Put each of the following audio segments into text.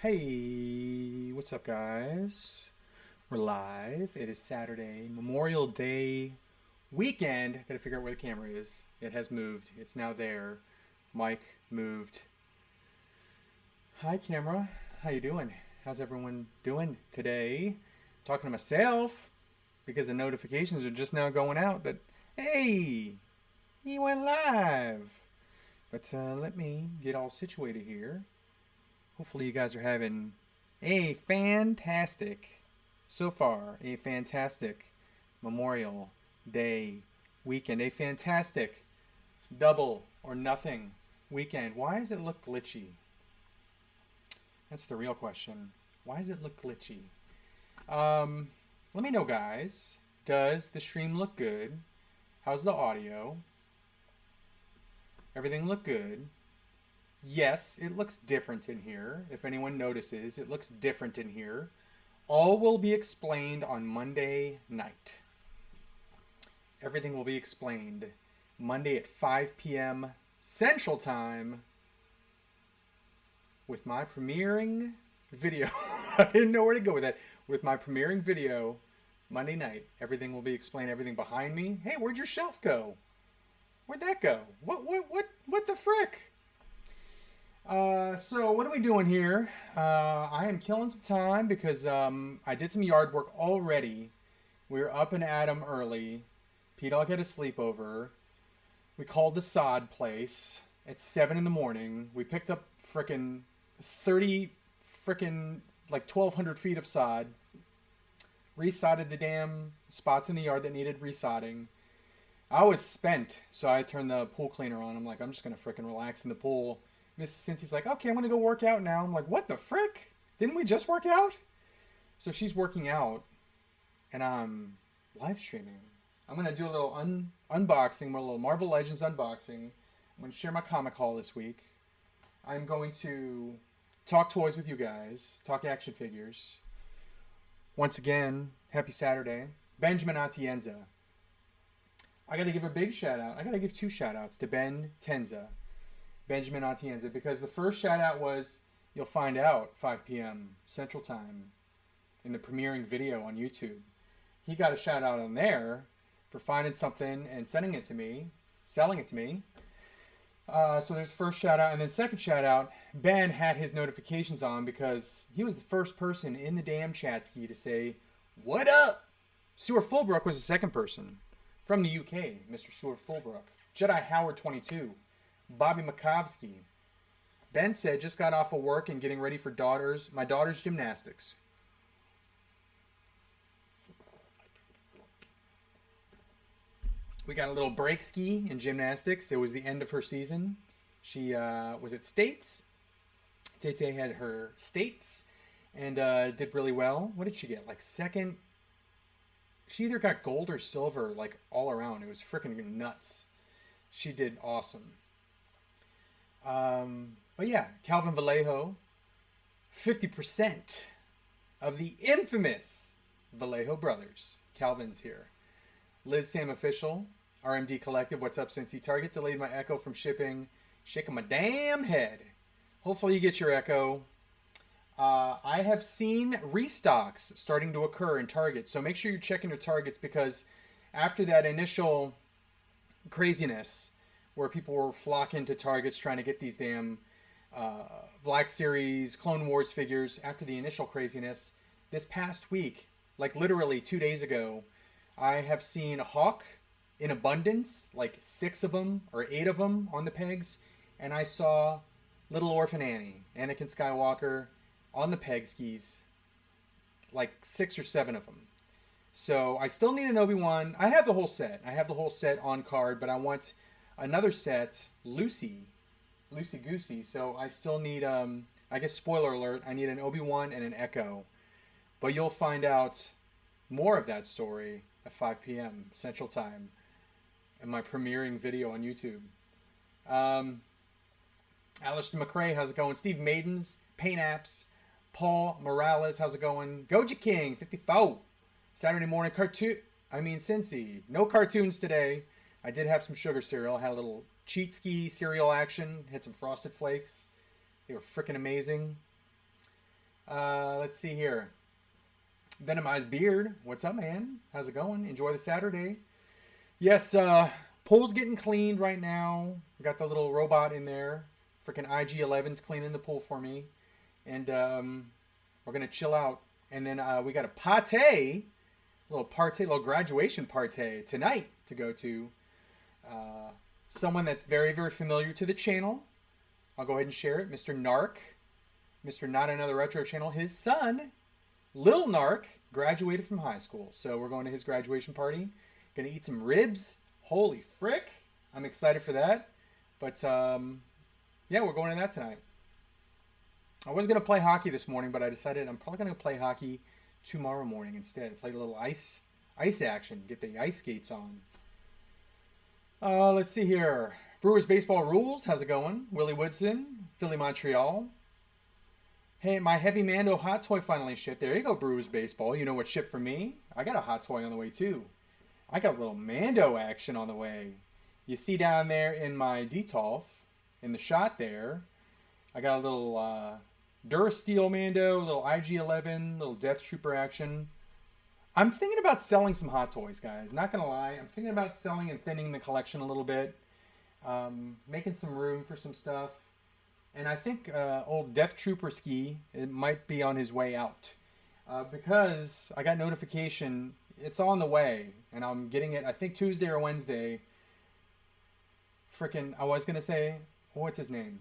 Hey, what's up, guys? We're live. It is Saturday, Memorial Day weekend. Gotta figure out where the camera is. It has moved. It's now there. Mic moved. Hi, camera. How you doing? How's everyone doing today? Talking to myself because the notifications are just now going out. But hey, he went live. But let me get all situated here. Hopefully you guys are having a fantastic, so far, a fantastic Memorial Day weekend. A fantastic double or nothing weekend. Why does it look glitchy? That's the real question. Why does it look glitchy? Let me know, guys. Does the stream look good? How's the audio? Everything look good? Yes, it looks different in here. If anyone notices, it looks different in here. All will be explained on Monday night. Everything will be explained Monday at 5 p.m. Central Time with my premiering video. I didn't know where to go with that. With my premiering video Monday night, everything will be explained. Everything behind me. Hey, where'd your shelf go? Where'd that go? What the frick? So what are we doing here? I am killing some time because I did some yard work already. We were up and at 'em early. P-Dog had a sleepover. We called the sod place at 7 in the morning. We picked up frickin' 30 frickin' like 1,200 feet of sod. Resodded the damn spots in the yard that needed resodding. I was spent, so I turned the pool cleaner on. I'm like, I'm just gonna frickin' relax in the pool. Since he's like, okay, I'm gonna go work out now. I'm like, what the frick? Didn't we just work out? So she's working out, and I'm live streaming. I'm gonna do a little unboxing, a little Marvel Legends unboxing. I'm gonna share my comic haul this week. I'm going to talk toys with you guys, talk action figures. Once again, happy Saturday, Benjamin Atienza. I gotta give a big shout out. I gotta give two shout outs to Ben Tenza. Benjamin Atienza, because the first shout out was, you'll find out, 5 p.m. Central Time in the premiering video on YouTube. He got a shout out on there for finding something and sending it to me, selling it to me. So there's first shout out, and then second shout out, Ben had his notifications on because he was the first person in the damn chat ski to say, "What up?" Stuart Fulbrook was the second person from the UK, Mr. Stuart Fulbrook. Jedi Howard 22. Bobby Makovsky. Ben said, just got off of work and getting ready for my daughter's gymnastics. We got a little break ski in gymnastics. It was the end of her season. She was at States. Tete had her States and did really well. What did she get? Like second? She either got gold or silver, like all around. It was freaking nuts. She did awesome. But yeah, Calvin Vallejo, 50% of the infamous Vallejo brothers. Calvin's here. Liz Sam Official, RMD Collective, what's up, Cincy? Target delayed my Echo from shipping. Shaking my damn head. Hopefully you get your Echo. I have seen restocks starting to occur in Target, so make sure you're checking your Targets because after that initial craziness where people were flocking to Targets trying to get these damn Black Series, Clone Wars figures. After the initial craziness, this past week, like literally 2 days ago, I have seen Hawk in abundance, like 6 of them or 8 of them on the pegs, and I saw Little Orphan Annie, Anakin Skywalker, on the peg skis, like 6 or 7 of them. So I still need an Obi-Wan. I have the whole set. I have the whole set on card, but I want another set, Loosey Goosey. So I still need, I guess spoiler alert, I need an Obi-Wan and an Echo. But you'll find out more of that story at 5 p.m. Central Time in my premiering video on YouTube. Alistair McRae, how's it going? Steve Maidens, Paint Apps, Paul Morales, how's it going? Goji King, 54. Saturday morning Cincy. No cartoons today. I did have some sugar cereal. I had a little cheat ski cereal action. Had some Frosted Flakes. They were freaking amazing. Let's see here. Venomized Beard. What's up, man? How's it going? Enjoy the Saturday. Yes, pool's getting cleaned right now. We got the little robot in there. Freaking IG-11's cleaning the pool for me. And we're going to chill out. And then we got a little graduation party tonight to go to. Someone that's very, very familiar to the channel. I'll go ahead and share it. Mr. Narc. Mr. Not Another Retro Channel. His son, Lil Narc, graduated from high school. So we're going to his graduation party. Going to eat some ribs. Holy frick. I'm excited for that. But, yeah, we're going to that tonight. I was going to play hockey this morning, but I decided I'm probably going to play hockey tomorrow morning instead. Play a little ice action. Get the ice skates on. Let's see here. Brewers Baseball Rules. How's it going? Willie Woodson. Philly Montreal. Hey, my Heavy Mando hot toy finally shipped. There you go, Brewers Baseball. You know what shipped for me? I got a hot toy on the way, too. I got a little Mando action on the way. You see down there in my Detolf, in the shot there, I got a little Durasteel Mando, a little IG-11, little Death Trooper action. I'm thinking about selling some hot toys, guys. Not going to lie. I'm thinking about selling and thinning the collection a little bit. Making some room for some stuff. And I think old Death Trooper Ski, it might be on his way out. Because I got notification, it's on the way. And I'm getting it, I think Tuesday or Wednesday. Frickin', I was going to say, what's his name?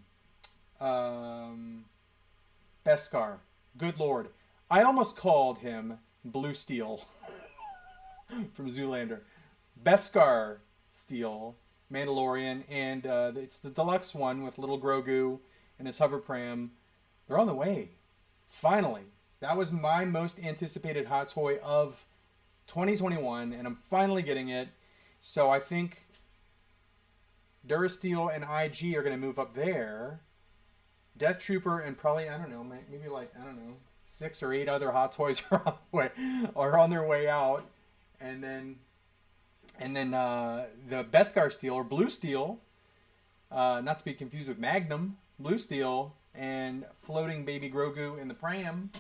Beskar. Good lord. I almost called him Blue Steel from Zoolander. Beskar Steel, Mandalorian, and it's the deluxe one with little Grogu and his hover pram. They're on the way. Finally. That was my most anticipated hot toy of 2021, and I'm finally getting it. So I think Durasteel and IG are going to move up there. Death Trooper and probably, I don't know, maybe like, I don't know, 6 or 8 other hot toys are on their way out. And then the Beskar Steel, or Blue Steel, not to be confused with Magnum, Blue Steel and floating baby Grogu in the pram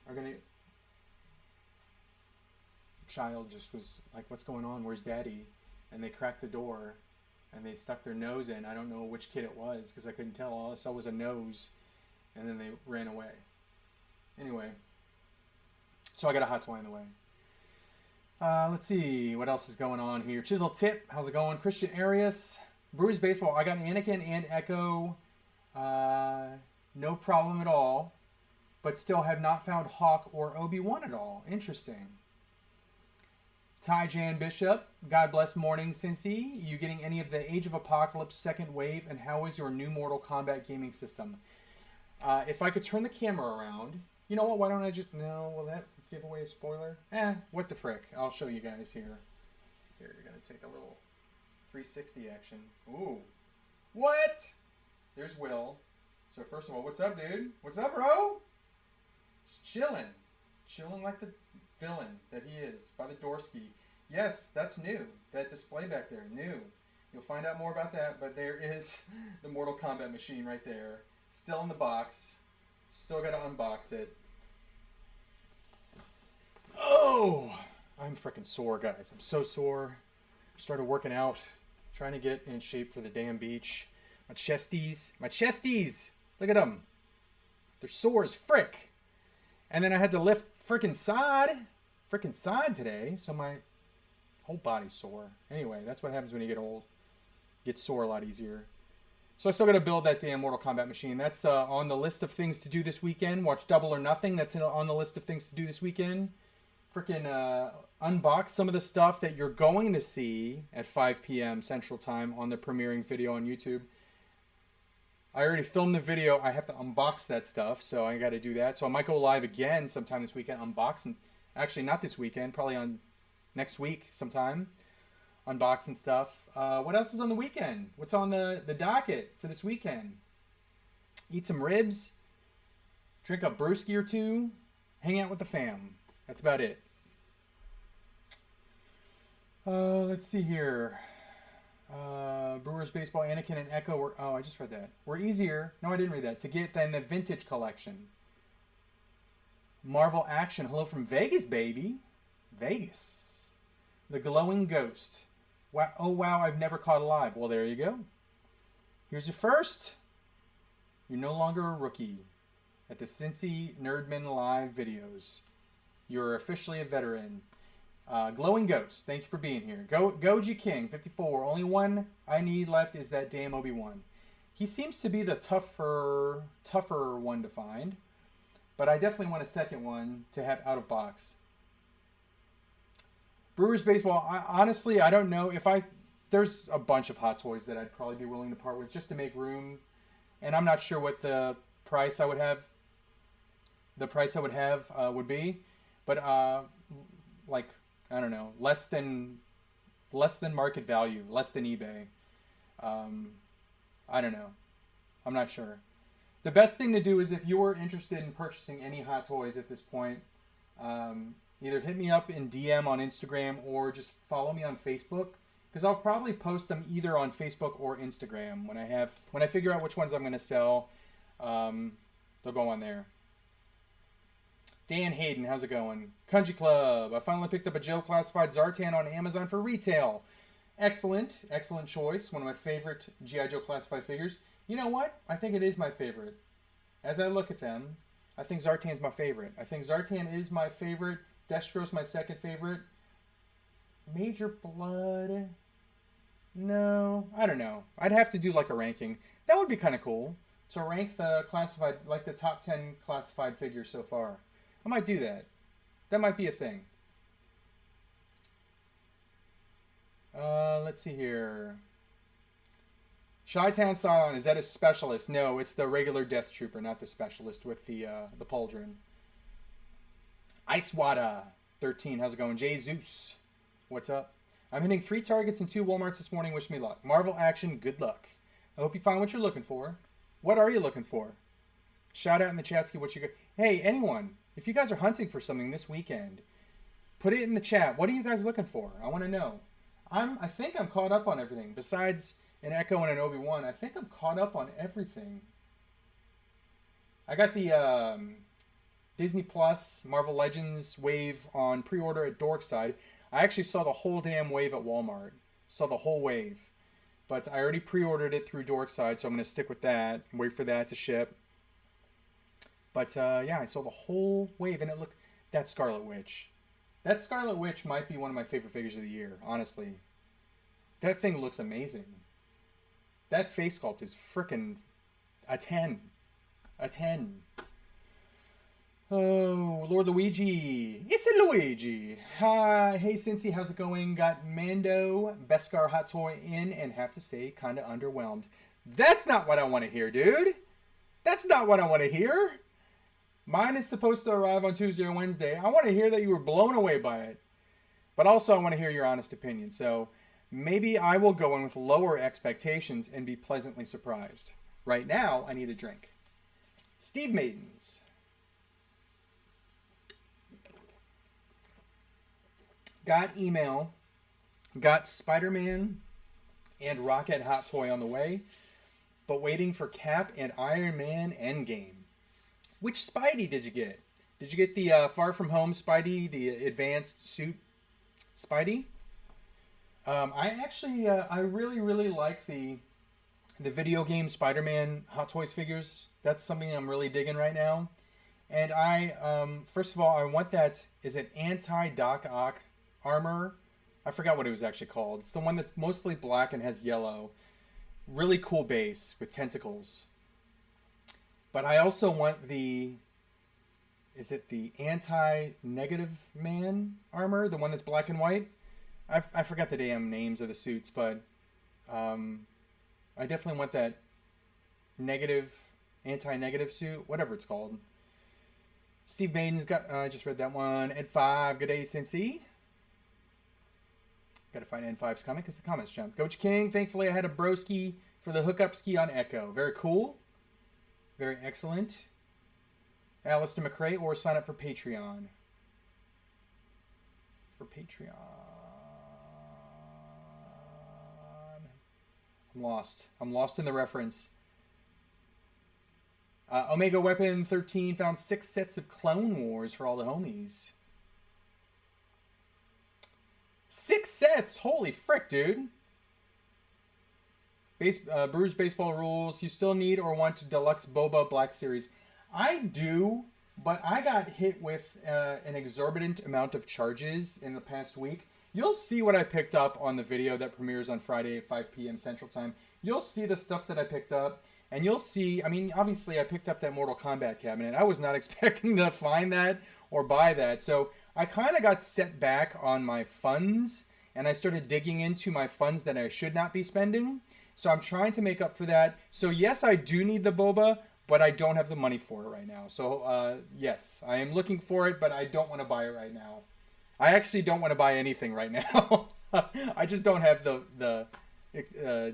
are going to... Child just was like, what's going on? Where's Daddy? And they cracked the door and they stuck their nose in. I don't know which kid it was because I couldn't tell. All I saw was a nose, and then they ran away. Anyway, so I got a hot toy on the way. Let's see what else is going on here. Chisel Tip, how's it going? Christian Arias, Brewers Baseball. I got Anakin and Echo, no problem at all, but still have not found Hawk or Obi-Wan at all. Interesting. Ty Jan Bishop, God bless morning, Cincy. You getting any of the Age of Apocalypse second wave, and how is your new Mortal Kombat gaming system? If I could turn the camera around, you know what? Why don't I just... No, will that give away a spoiler? What the frick? I'll show you guys here. Here, you're going to take a little 360 action. Ooh. What? There's Will. So first of all, what's up, dude? What's up, bro? Just chilling. Chilling like the villain that he is by the doorski. Yes, that's new. That display back there, new. You'll find out more about that, but there is the Mortal Kombat machine right there. Still in the box. Still got to unbox it. Oh! I'm freaking sore, guys. I'm so sore. Started working out. Trying to get in shape for the damn beach. My chesties. My chesties! Look at them. They're sore as frick. And then I had to lift freaking side today, so my whole body's sore. Anyway, that's what happens when you get old. Get sore a lot easier. So I still got to build that damn Mortal Kombat machine. That's on the list of things to do this weekend. Watch Double or Nothing. That's on the list of things to do this weekend. Freaking unbox some of the stuff that you're going to see at 5 p.m. Central Time on the premiering video on YouTube. I already filmed the video. I have to unbox that stuff, so I got to do that. So I might go live again sometime this weekend unboxing. Actually, not this weekend. Probably on next week sometime. Unboxing stuff. What else is on the weekend? What's on the docket for this weekend? Eat some ribs. Drink a brewski or two. Hang out with the fam. That's about it. Let's see here. Brewers Baseball, Anakin and Echo were... Oh, I just read that. Were easier... No, I didn't read that. To get than the vintage collection. Marvel Action. Hello from Vegas, baby. Vegas. The Glowing Ghost. Wow, oh, wow, I've never caught a live. Well, there you go. Here's your first. You're no longer a rookie at the Cincy Nerdman Live videos. You're officially a veteran. Glowing Ghost, thank you for being here. Goji King, 54. Only one I need left is that damn Obi-Wan. He seems to be the tougher one to find. But I definitely want a second one to have out of box. Brewers Baseball, honestly, I don't know if there's a bunch of Hot Toys that I'd probably be willing to part with just to make room. And I'm not sure what the price I would have would be. But like, I don't know, less than market value, less than eBay. I don't know. I'm not sure. The best thing to do is if you're interested in purchasing any Hot Toys at this point, either hit me up in DM on Instagram or just follow me on Facebook, because I'll probably post them either on Facebook or Instagram when I figure out which ones I'm going to sell. They'll go on there. Dan Hayden, how's it going? Kunji Club, I finally picked up a Joe Classified Zartan on Amazon for retail. Excellent choice. One of my favorite G.I. Joe Classified figures. You know what? I think it is my favorite. As I look at them, I think Zartan's my favorite. I think Zartan is my favorite. Destro's my second favorite. Major Blood? No, I don't know. I'd have to do like a ranking. That would be kind of cool to rank the classified, like the top 10 classified figures so far. I might do that. That might be a thing. Let's see here. Chi-Town Cylon, is that a specialist? No, it's the regular Death Trooper, not the specialist with the pauldron. Icewada 13, how's it going? Jay Zeus, what's up? I'm hitting 3 targets and 2 Walmarts this morning. Wish me luck. Marvel Action, good luck. I hope you find what you're looking for. What are you looking for? Shout out in the chat, ski what you got. Hey, anyone, if you guys are hunting for something this weekend, put it in the chat. What are you guys looking for? I want to know. I think I'm caught up on everything. Besides an Echo and an Obi-Wan, I think I'm caught up on everything. I got the Disney Plus Marvel Legends wave on pre-order at Dorkside. I actually saw the whole damn wave at Walmart. Saw the whole wave. But I already pre-ordered it through Dorkside, so I'm going to stick with that. Wait for that to ship. But yeah, I saw the whole wave, and it looked... That Scarlet Witch. That Scarlet Witch might be one of my favorite figures of the year, honestly. That thing looks amazing. That face sculpt is frickin' a 10. A 10. Oh, Lord Luigi. It's a Luigi. Hi, hey Cincy, how's it going? Got Mando Beskar Hot Toy in and have to say, kind of underwhelmed. That's not what I want to hear, dude. That's not what I want to hear. Mine is supposed to arrive on Tuesday or Wednesday. I want to hear that you were blown away by it. But also I want to hear your honest opinion. So maybe I will go in with lower expectations and be pleasantly surprised. Right now, I need a drink. Steve Maidens. Got email. Got Spider-Man and Rocket Hot Toy on the way. But waiting for Cap and Iron Man Endgame. Which Spidey did you get? Did you get the Far From Home Spidey, the advanced suit Spidey? I really like the video game Spider-Man Hot Toys figures. That's something I'm really digging right now. And first of all, I want that, is it anti-Doc Ock armor? I forgot what it was actually called. It's the one that's mostly black and has yellow. Really cool base with tentacles. But I also want is it the anti-negative man armor? The one that's black and white? I forgot the damn names of the suits, but I definitely want that anti-negative suit, whatever it's called. Steve Maiden's got, I just read that one. Ed 5, good day, Cincy. Gotta find N5's comment because the comments jumped. Gochi King, thankfully I had a broski for the hookup ski on Echo. Very cool. Very excellent. Alistair McRae, or sign up for Patreon. I'm lost. I'm lost in the reference. Omega Weapon 13 found 6 sets of Clone Wars for all the homies. 6 sets? Holy frick, dude. Brewers Baseball Rules. You still need or want Deluxe Boba Black Series. I do, but I got hit with an exorbitant amount of charges in the past week. You'll see what I picked up on the video that premieres on Friday at 5 p.m. Central Time. You'll see the stuff that I picked up. And you'll see, I mean, obviously I picked up that Mortal Kombat cabinet. I was not expecting to find that or buy that. So I kind of got set back on my funds. And I started digging into my funds that I should not be spending. So I'm trying to make up for that. So yes, I do need the boba, but I don't have the money for it right now. So yes, I am looking for it, but I don't want to buy it right now. I actually don't want to buy anything right now. I just don't have the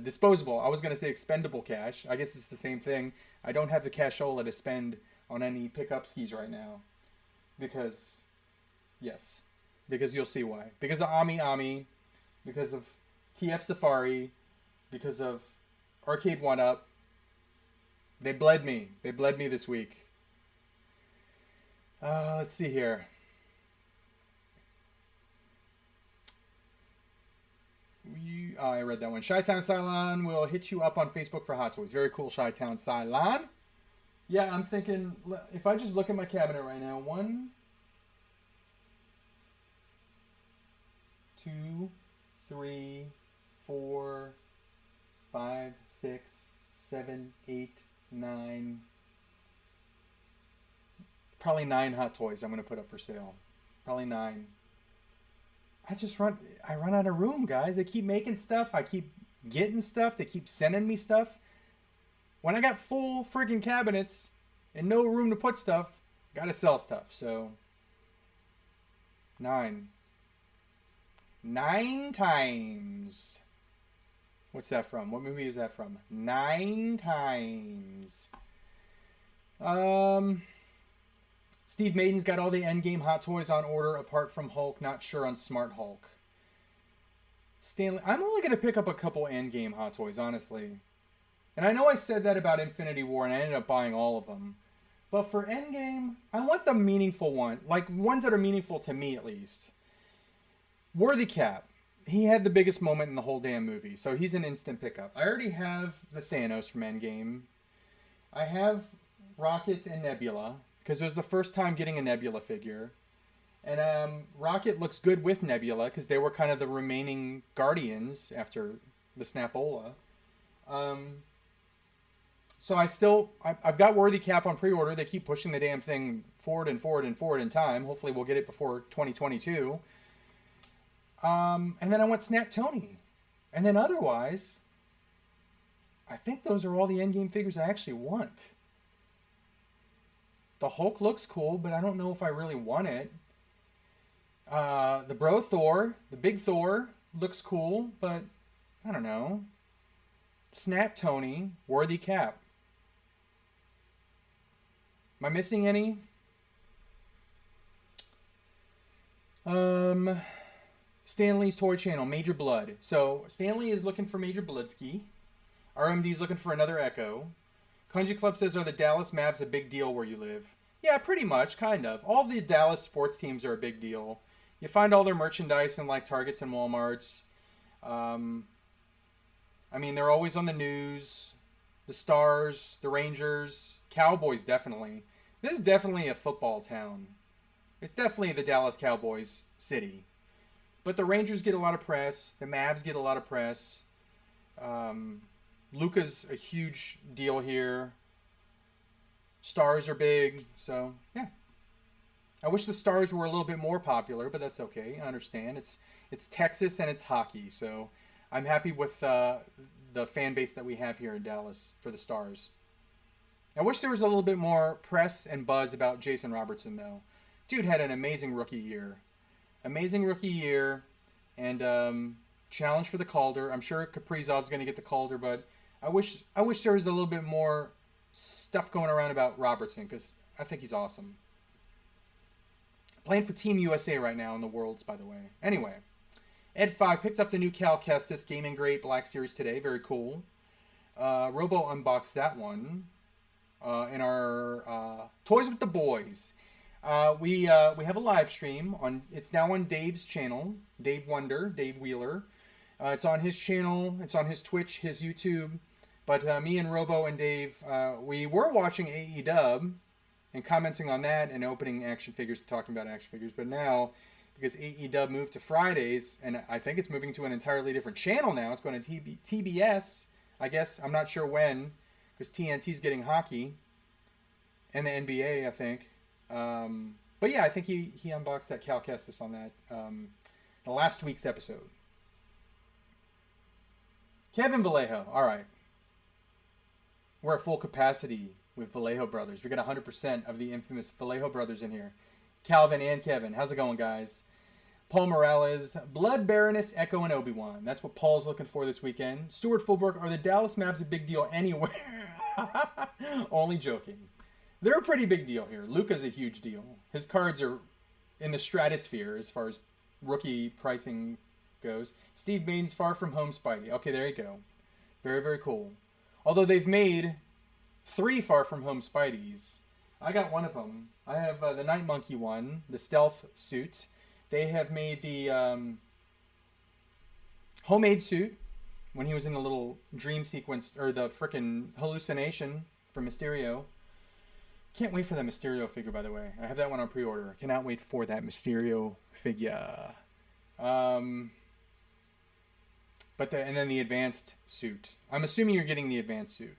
disposable. I was going to say expendable cash. I guess it's the same thing. I don't have the cashola to spend on any pickup skis right now. Because, yes. Because you'll see why. Because of Ami. Because of TF Safari. Because of Arcade 1-Up. They bled me. They bled me this week. Let's see here. I read that one. Chi-Town Cylon will hit you up on Facebook for Hot Toys. Very cool, Chi-Town Cylon. Yeah, I'm thinking, if I just look at my cabinet right now, 1, 2, 3, 4, 5, 6, 7, 8, 9. Probably 9 Hot Toys I'm going to put up for sale. Probably 9. I run out of room, guys. They keep making stuff. I keep getting stuff. They keep sending me stuff. When I got full friggin' cabinets and no room to put stuff, gotta sell stuff. So 9. 9 times. What's that from? What movie is that from? 9 times. Steve Maiden's got all the Endgame Hot Toys on order apart from Hulk. Not sure on Smart Hulk. Stanley, I'm only going to pick up a couple Endgame Hot Toys, honestly. And I know I said that about Infinity War and I ended up buying all of them. But for Endgame, I want the meaningful one. Like, ones that are meaningful to me, at least. Worthy Cap. He had the biggest moment in the whole damn movie. So he's an instant pickup. I already have the Thanos from Endgame. I have Rocket and Nebula. Because it was the first time getting a Nebula figure. And Rocket looks good with Nebula, because they were kind of the remaining Guardians after the Snapola. So I've got Worthy Cap on pre-order. They keep pushing the damn thing forward and forward and forward in time. Hopefully we'll get it before 2022. And then I want Snap Tony. And then otherwise, I think those are all the Endgame figures I actually want. The Hulk looks cool, but I don't know if I really want it. The Bro Thor, the Big Thor, looks cool, but I don't know. Snap Tony, Worthy Cap. Am I missing any? Stanley's Toy Channel, Major Blood. So Stanley is looking for Major Bloodski. RMD's looking for another Echo. Country Club says, are the Dallas Mavs a big deal where you live? Yeah, pretty much, kind of. All the Dallas sports teams are a big deal. You find all their merchandise in like Targets and Walmarts. I mean, they're always on the news. The Stars, the Rangers, Cowboys, definitely. This is definitely a football town. It's definitely the Dallas Cowboys city. But the Rangers get a lot of press. The Mavs get a lot of press. Luka's a huge deal here. Stars are big, so yeah. I wish the Stars were a little bit more popular, but that's okay. I understand. It's Texas and it's hockey, so I'm happy with the fan base that we have here in Dallas for the Stars. I wish there was a little bit more press and buzz about Jason Robertson, though. Dude had an amazing rookie year. Amazing rookie year, and challenge for the Calder. I'm sure Kaprizov's going to get the Calder, but I wish there was a little bit more stuff going around about Robertson, because I think he's awesome. Playing for Team USA right now in the Worlds, by the way. Anyway, Ed5 picked up the new Cal Kestis Gaming Great Black Series today. Very cool. Robo unboxed that one. in our Toys with the Boys. We have a live stream on. It's now on Dave's channel, Dave Wonder, Dave Wheeler. It's on his channel. It's on his Twitch, his YouTube. But me and Robo and Dave, we were watching AEW and commenting on that and opening action figures, talking about action figures. But now, because AEW moved to Fridays, and I think it's moving to an entirely different channel now. It's going to TBS, I guess. I'm not sure when, because TNT's getting hockey and the NBA, I think. But yeah, I think he unboxed that Cal Kestis on that the last week's episode. Kevin Vallejo. All right. We're at full capacity with Vallejo Brothers. We got 100% of the infamous Vallejo Brothers in here. Calvin and Kevin. How's it going, guys? Paul Morales. Blood Baroness, Echo, and Obi-Wan. That's what Paul's looking for this weekend. Stuart Fulbrook. Are the Dallas Mavs a big deal anywhere? Only joking. They're a pretty big deal here. Luka's a huge deal. His cards are in the stratosphere as far as rookie pricing goes. Steve Bain's Far From Home Spidey. Okay, there you go. Very, very cool. Although they've made 3 Far From Home Spideys. I got one of them. I have the Night Monkey one, the stealth suit. They have made the homemade suit when he was in the little dream sequence, or the frickin' hallucination from Mysterio. Can't wait for that Mysterio figure, by the way. I have that one on pre-order. Cannot wait for that Mysterio figure. And then the advanced suit. I'm assuming you're getting the advanced suit.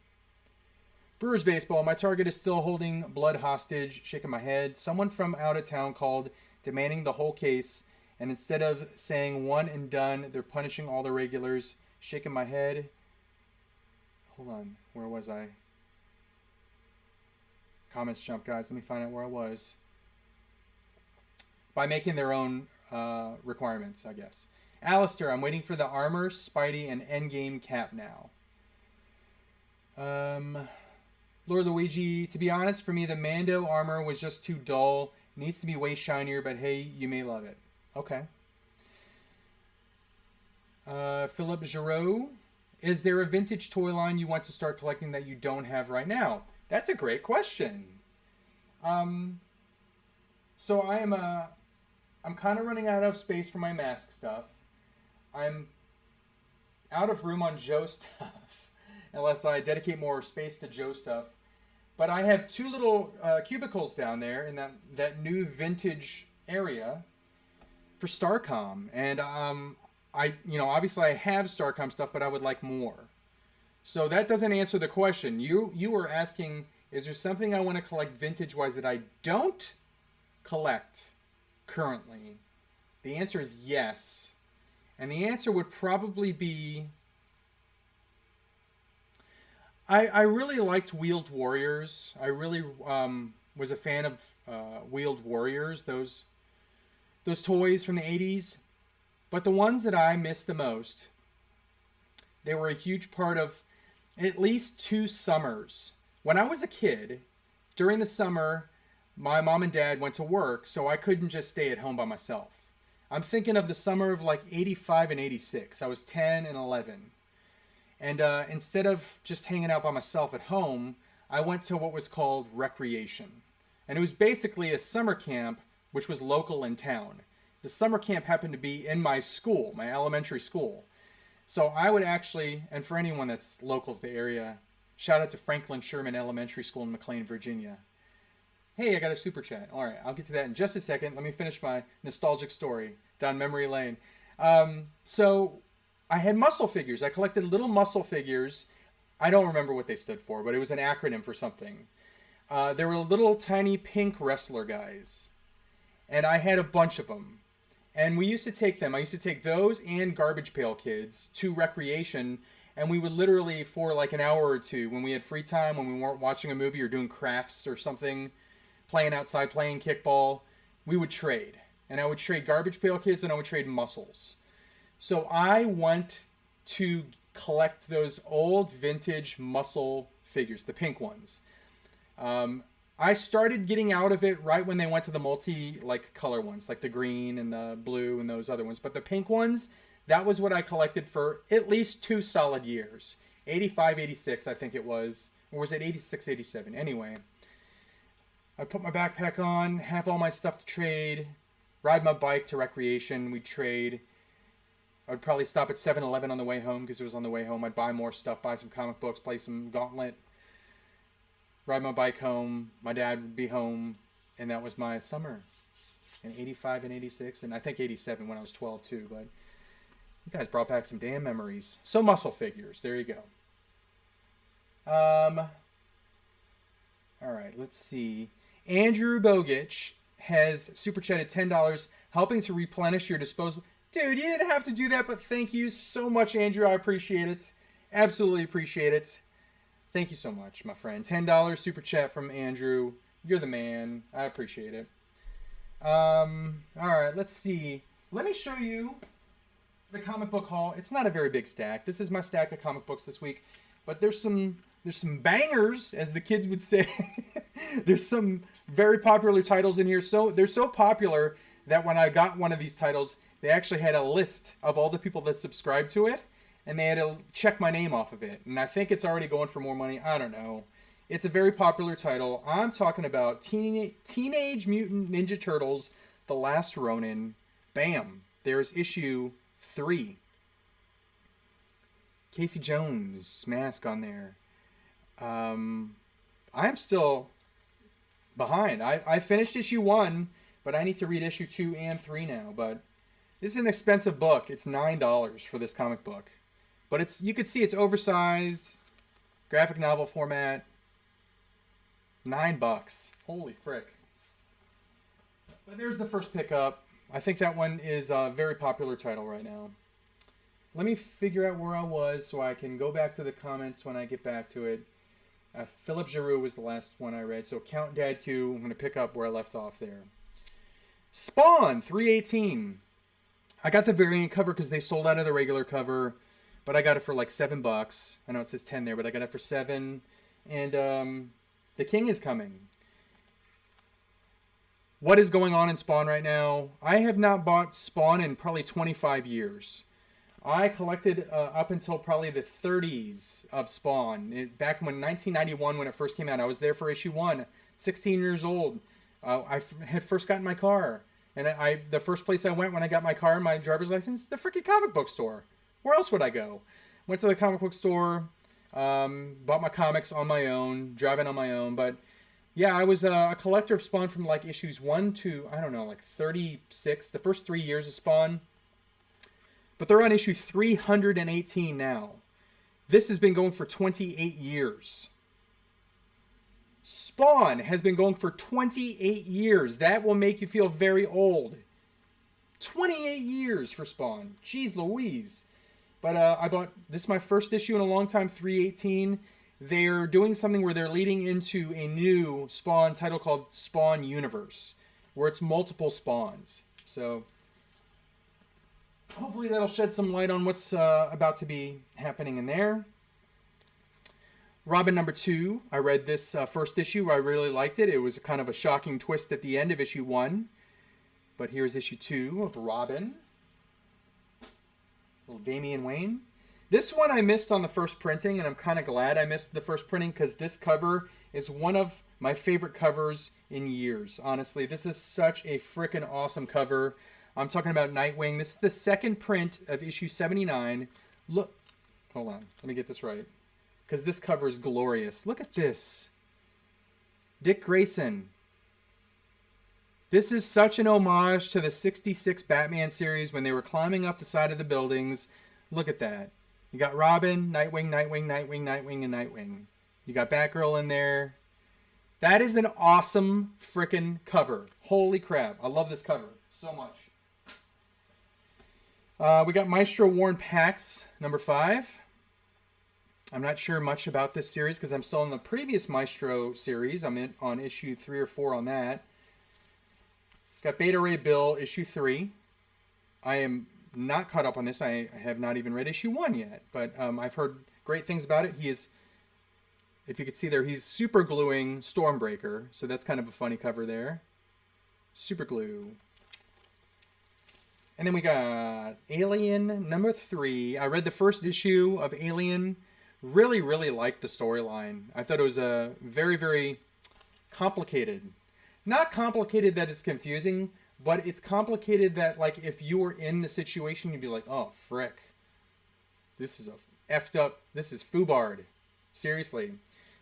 Brewers Baseball. My target is still holding blood hostage. Shaking my head. Someone from out of town called, demanding the whole case. And instead of saying one and done, they're punishing all the regulars. Shaking my head. Hold on. Where was I? Comments jump, guys. Let me find out where I was. By making their own requirements, I guess. Alistair, I'm waiting for the Armor, Spidey, and Endgame cap now. Lord Luigi, to be honest, for me, the Mando armor was just too dull. Needs to be way shinier, but hey, you may love it. Okay. Philip Giroux, is there a vintage toy line you want to start collecting that you don't have right now? That's a great question. So I'm kind of running out of space for my mask stuff. I'm out of room on Joe stuff, unless I dedicate more space to Joe stuff. But I have 2 little cubicles down there in that new vintage area for Starcom, and obviously I have Starcom stuff, but I would like more. So that doesn't answer the question. You were asking, is there something I want to collect vintage-wise that I don't collect currently? The answer is yes. And the answer would probably be... I really liked Wheeled Warriors. I really was a fan of Wheeled Warriors, those toys from the 80s. But the ones that I missed the most, they were a huge part of at least 2 summers. When I was a kid, during the summer, my mom and dad went to work, so I couldn't just stay at home by myself. I'm thinking of the summer of like 85 and 86. I was 10 and 11. And instead of just hanging out by myself at home, I went to what was called recreation. And it was basically a summer camp, which was local in town. The summer camp happened to be in my school, my elementary school. So I would actually, and for anyone that's local to the area, shout out to Franklin Sherman Elementary School in McLean, Virginia. Hey, I got a super chat. All right, I'll get to that in just a second. Let me finish my nostalgic story down memory lane. So I had muscle figures. I collected little muscle figures. I don't remember what they stood for, but it was an acronym for something. There were little tiny pink wrestler guys. And I had a bunch of them. And we used to take them. I used to take those and Garbage Pail Kids to recreation. And we would literally, for like an hour or two, when we had free time, when we weren't watching a movie or doing crafts or something, playing outside, playing kickball, we would trade. And I would trade Garbage Pail Kids and I would trade muscles. So I went to collect those old vintage muscle figures, the pink ones. I started getting out of it right when they went to the color ones, like the green and the blue and those other ones. But the pink ones, that was what I collected for at least 2 solid years. 85, 86, I think it was, Or was it 86, 87? Anyway, I'd put my backpack on, have all my stuff to trade, ride my bike to recreation. We'd trade. I'd probably stop at 7-Eleven on the way home because it was on the way home. I'd buy more stuff, buy some comic books, play some Gauntlet, ride my bike home. My dad would be home, and that was my summer in 85 and 86, and I think 87 when I was 12 too. But you guys brought back some damn memories. So muscle figures, there you go. All right, let's see. Andrew Bogich has super chatted $10, helping to replenish your disposable. Dude, you didn't have to do that, but thank you so much, Andrew. I appreciate it. Absolutely appreciate it. Thank you so much, my friend. $10 super chat from Andrew. You're the man. I appreciate it. All right, let's see. Let me show you the comic book haul. It's not a very big stack. This is my stack of comic books this week, but there's some bangers, as the kids would say. There's some very popular titles in here. So they're so popular that when I got one of these titles, they actually had a list of all the people that subscribed to it, and they had to check my name off of it. And I think it's already going for more money. I don't know. It's a very popular title. I'm talking about Teenage Mutant Ninja Turtles, The Last Ronin. Bam. There's issue 3. Casey Jones mask on there. I'm still behind. I finished issue 1, but I need to read issue 2 and 3 now. But this is an expensive book. It's $9 for this comic book. But you can see it's oversized, graphic novel format. $9. Holy frick. But there's the first pickup. I think that one is a very popular title right now. Let me figure out where I was so I can go back to the comments when I get back to it. Philip Giroux was the last one I read. So Count Dad Q, I'm going to pick up where I left off there. Spawn 318. I got the variant cover because they sold out of the regular cover. But I got it for like $7. I know it says 10 there, but I got it for 7. And the King is coming. What is going on in Spawn right now? I have not bought Spawn in probably 25 years. I collected up until probably the 30s of Spawn. Back when 1991, when it first came out, I was there for issue 1, 16 years old. I had first gotten my car. And the first place I went when I got my car and my driver's license, the freaking comic book store. Where else would I go? Went to the comic book store, bought my comics on my own, driving on my own. But yeah, I was a collector of Spawn from like issues 1 to, I don't know, like 36, the first 3 years of Spawn. But they're on issue 318 now. This has been going for 28 years. Spawn has been going for 28 years. That will make you feel very old. 28 years for Spawn. Jeez Louise. But I bought, this is my first issue in a long time, 318. They're doing something where they're leading into a new Spawn title called Spawn Universe, where it's multiple Spawns. So hopefully that'll shed some light on what's about to be happening in there. Robin number 2. I read this first issue. I really liked it. It was kind of a shocking twist at the end of issue 1. But here's issue 2 of Robin. Little Damian Wayne. This one I missed on the first printing, and I'm kind of glad I missed the first printing because this cover is one of my favorite covers in years. Honestly, this is such a freaking awesome cover. I'm talking about Nightwing. This is the second print of issue 79. Look, hold on. Let me get this right. Because this cover is glorious. Look at this. Dick Grayson. This is such an homage to the 66 Batman series when they were climbing up the side of the buildings. Look at that. You got Robin, Nightwing, Nightwing, Nightwing, Nightwing, and Nightwing. You got Batgirl in there. That is an awesome freaking cover. Holy crap. I love this cover so much. We got Maestro Warren Pax, number 5. I'm not sure much about this series because I'm still in the previous Maestro series. I'm on issue 3 or 4 on that. Got Beta Ray Bill, issue 3. I am not caught up on this. I have not even read issue 1 yet. But I've heard great things about it. He is, if you could see there, he's super gluing Stormbreaker. So that's kind of a funny cover there. Super glue. And then we got Alien number 3. I read the first issue of Alien Really, really liked the storyline. I thought it was a very, very complicated. Not complicated that it's confusing, but it's complicated that, like, if you were in the situation, you'd be like, oh, frick. This is a effed up, this is foobard. Seriously.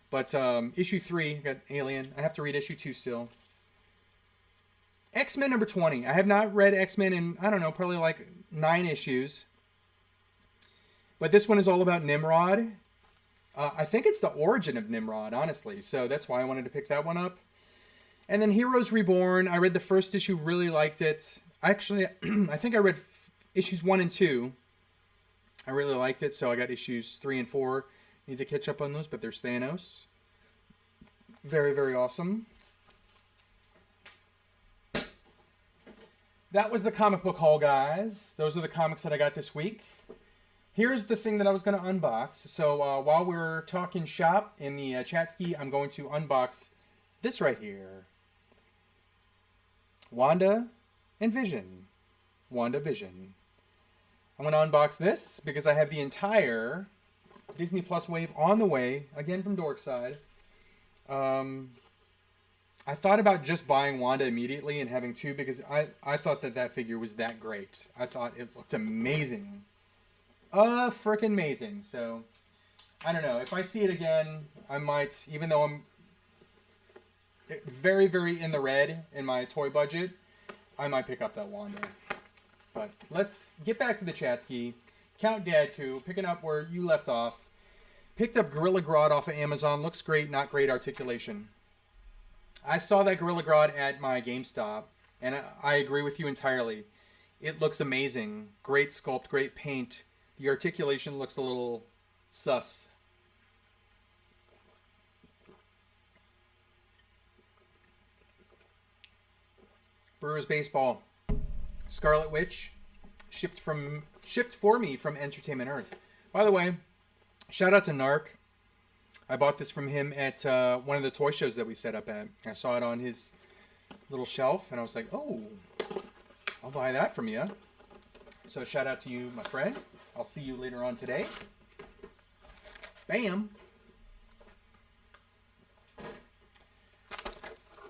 But issue 3, got Alien. I have to read issue 2 still. X-Men number 20. I have not read X-Men in, I don't know, probably like 9 issues. But this one is all about Nimrod. I think it's the origin of Nimrod, honestly. So that's why I wanted to pick that one up. And then Heroes Reborn. I read the first issue, really liked it. Actually, I think I read issues 1 and 2. I really liked it, so I got issues 3 and 4. Need to catch up on those, but there's Thanos. Very, very awesome. That was the comic book haul, guys. Those are the comics that I got this week. Here's the thing that I was going to unbox. So while we're talking shop in the Chatski, I'm going to unbox this right here. Wanda and Vision. WandaVision. I'm going to unbox this because I have the entire Disney Plus wave on the way, again from Dorkside. I thought about just buying Wanda immediately and having 2 because I thought that figure was that great. I thought it looked amazing. Frickin' amazing. So, I don't know. If I see it again, I might, even though I'm very, very in the red in my toy budget, I might pick up that Wanda. But let's get back to the Chatski. Count Dadku, picking up where you left off. Picked up Gorilla Grodd off of Amazon. Looks great, not great articulation. I saw that Gorilla Grodd at my GameStop, and I agree with you entirely. It looks amazing. Great sculpt, great paint. The articulation looks a little sus. Brewers Baseball. Scarlet Witch. Shipped for me from Entertainment Earth. By the way, shout out to Narc. I bought this from him at one of the toy shows that we set up at. I saw it on his little shelf, and I was like, oh, I'll buy that from you. So shout out to you, my friend. I'll see you later on today. Bam.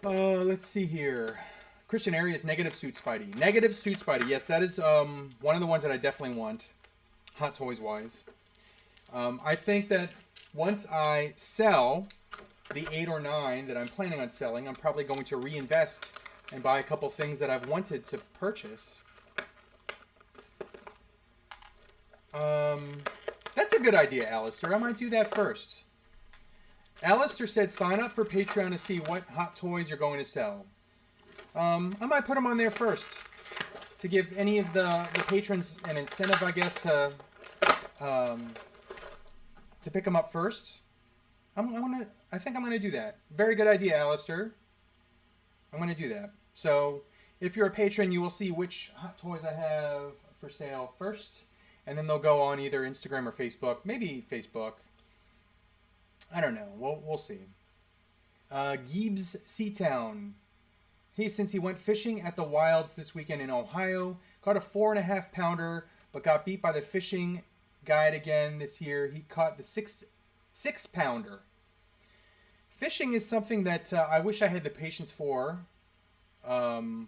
Let's see here. Christian Arias, Negative Suit Spidey. Negative Suit Spidey. Yes, that is one of the ones that I definitely want, Hot Toys wise. I think that once I sell the 8 or 9 that I'm planning on selling, I'm probably going to reinvest and buy a couple things that I've wanted to purchase. That's a good idea, Alistair. I might do that first. Alistair said sign up for Patreon to see what hot toys you're going to sell. I might put them on there first to give any of the patrons an incentive, I guess, to pick them up first. I think I'm gonna do that. Very good idea, Alistair. I'm gonna do that. So if you're a patron, you will see which hot toys I have for sale first, and then they'll go on either Instagram or Facebook. Maybe Facebook. I don't know. We'll see. Gibbs Seatown. Hey, since he went fishing at the Wilds this weekend in Ohio, caught a 4.5 pounder, but got beat by the fishing guide again this year. He caught the 6 pounder. Fishing is something that I wish I had the patience for. I'm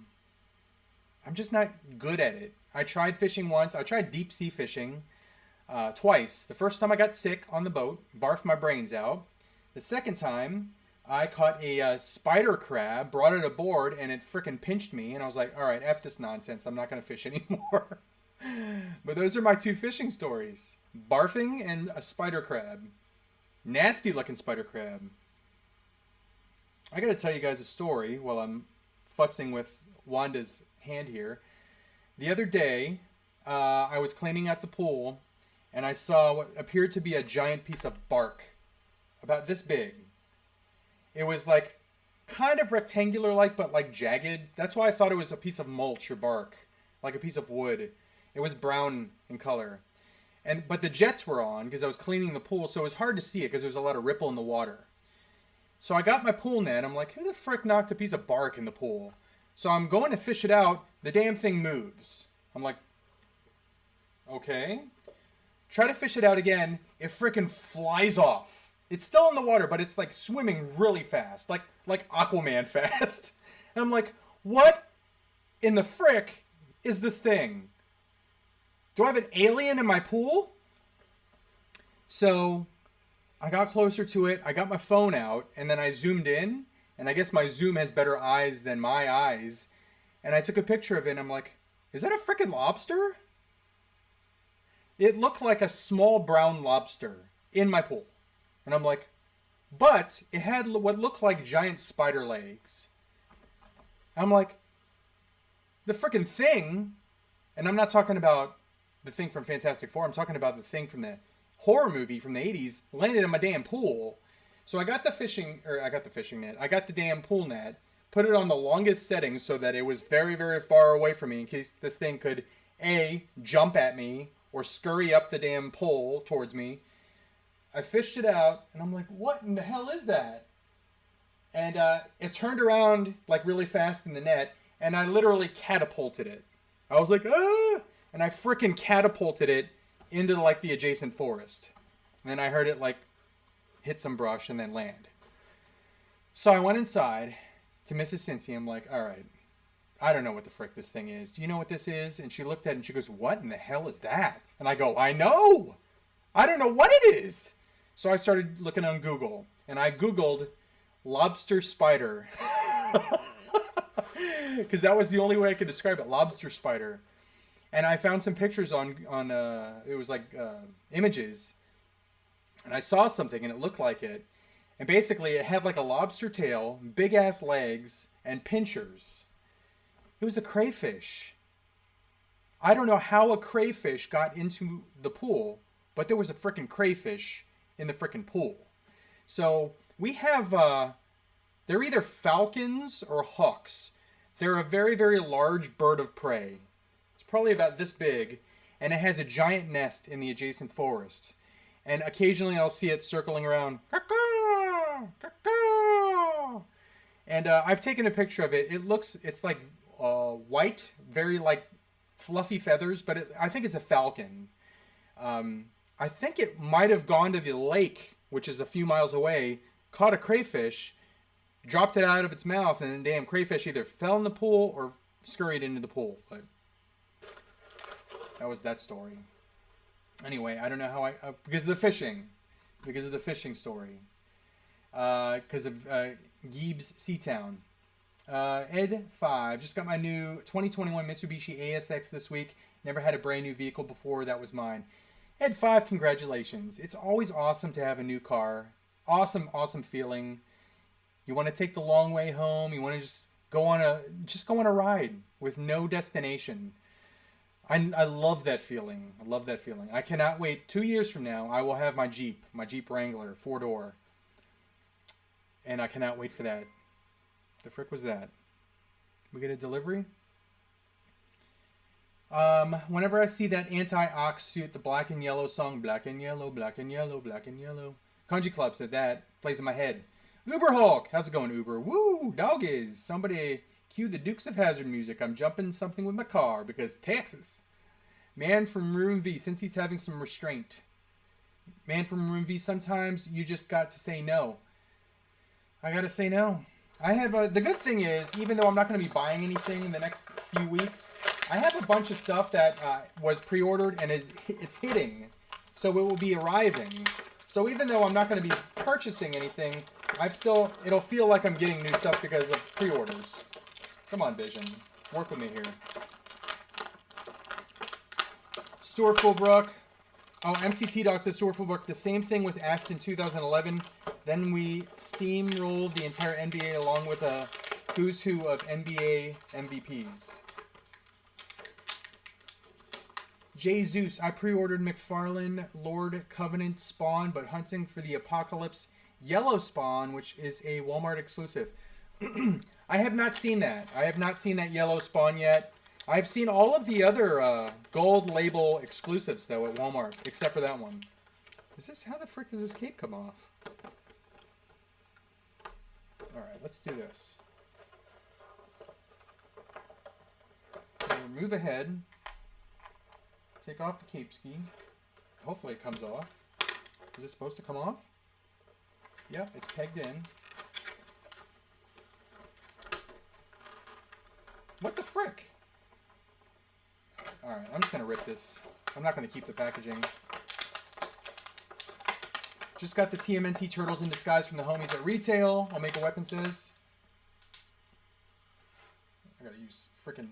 just not good at it. I tried fishing once. I tried deep sea fishing twice. The first time I got sick on the boat, barfed my brains out. The second time, I caught a spider crab, brought it aboard, and it frickin' pinched me. And I was like, all right, F this nonsense. I'm not going to fish anymore. But those are my 2 fishing stories. Barfing and a spider crab. Nasty looking spider crab. I got to tell you guys a story while I'm futzing with Wanda's hand here. The other day, I was cleaning out the pool, and I saw what appeared to be a giant piece of bark. About this big. It was like kind of rectangular like, but like jagged. That's why I thought it was a piece of mulch or bark. Like a piece of wood. It was brown in color. But the jets were on because I was cleaning the pool, so it was hard to see it because there was a lot of ripple in the water. So I got my pool net. I'm like, who the frick knocked a piece of bark in the pool? So I'm going to fish it out. The damn thing moves. I'm like, okay. Try to fish it out again. It freaking flies off. It's still in the water, but it's like swimming really fast, like Aquaman fast. And I'm like, what in the frick is this thing? Do I have an alien in my pool? So I got closer to it. I got my phone out, and then I zoomed in. And I guess my zoom has better eyes than my eyes. And I took a picture of it, and I'm like, is that a freaking lobster? It looked like a small brown lobster in my pool. And I'm like, but it had what looked like giant spider legs. I'm like, the freaking thing, and I'm not talking about the thing from Fantastic Four, I'm talking about the thing from the horror movie from the 80s, landed in my damn pool. So I got the fishing net. I got the damn pool net, put it on the longest setting so that it was very, very far away from me in case this thing could, A, jump at me or scurry up the damn pole towards me. I fished it out, and I'm like, what in the hell is that? And it turned around like really fast in the net, and I literally catapulted it. I was like, ah! And I freaking catapulted it into like the adjacent forest. And then I heard it like hit some brush and then land. So I went inside to Mrs. Cincy. I'm like, all right, I don't know what the frick this thing is. Do you know what this is? And she looked at it and she goes, what in the hell is that? And I go, I know. I don't know what it is. So I started looking on Google, and I Googled lobster spider. Because that was the only way I could describe it, lobster spider. And I found some pictures on it was like images. And I saw something, and it looked like it. And basically, it had like a lobster tail, big-ass legs, and pinchers. It was a crayfish. I don't know how a crayfish got into the pool, but there was a freaking crayfish in the freaking pool. So we have, they're either falcons or hawks. They're a very, very large bird of prey. It's probably about this big, and it has a giant nest in the adjacent forest. And occasionally I'll see it circling around. Caw-caw! Caw-caw! And I've taken a picture of it. It's like white, very like fluffy feathers, but I think it's a falcon. I think it might have gone to the lake, which is a few miles away, caught a crayfish, dropped it out of its mouth, and the damn crayfish either fell in the pool or scurried into the pool. But that was that story. Anyway, I don't know how because of the fishing. Because of the fishing story. Because of Giebs Seatown. Ed 5, just got my new 2021 Mitsubishi ASX this week. Never had a brand new vehicle before. That was mine. Ed 5, congratulations. It's always awesome to have a new car. Awesome, awesome feeling. You want to take the long way home. You want to just go on a ride with no destination. I love that feeling. I love that feeling. I cannot wait. 2 years from now, I will have my Jeep Wrangler, 4-door. And I cannot wait for that. The frick was that? We get a delivery? Whenever I see that anti-ox suit, the black and yellow song, black and yellow, black and yellow, black and yellow. Kanji Club said that. Plays in my head. Uber Hulk. How's it going, Uber? Woo! Doggies. Somebody cue the Dukes of Hazzard music. I'm jumping something with my car because Texas. Man from Room V, since he's having some restraint. Man from Room V, sometimes you just got to say no. I gotta say no. I have the good thing is, even though I'm not going to be buying anything in the next few weeks, I have a bunch of stuff that was pre-ordered and it's hitting, so it will be arriving. So even though I'm not going to be purchasing anything, it'll feel like I'm getting new stuff because of pre-orders. Come on, Vision, work with me here. Stuart Fulbrook. Oh, MCT Doc says Stuart Fulbrook. The same thing was asked in 2011. Then we steamrolled the entire NBA along with a who's who of NBA MVPs. Jay Zeus, I pre-ordered McFarlane Lord Covenant Spawn, but hunting for the Apocalypse Yellow Spawn, which is a Walmart exclusive. I have not seen that. I have not seen that Yellow Spawn yet. I've seen all of the other gold label exclusives, though, at Walmart, except for that one. How the frick does this cape come off? Alright, let's do this. Remove a head. Take off the cape ski. Hopefully it comes off. Is it supposed to come off? Yep, it's pegged in. What the frick? Alright, I'm just going to rip this. I'm not going to keep the packaging. Just got the TMNT Turtles in Disguise from the homies at retail. Omega Weapon says. I gotta use freaking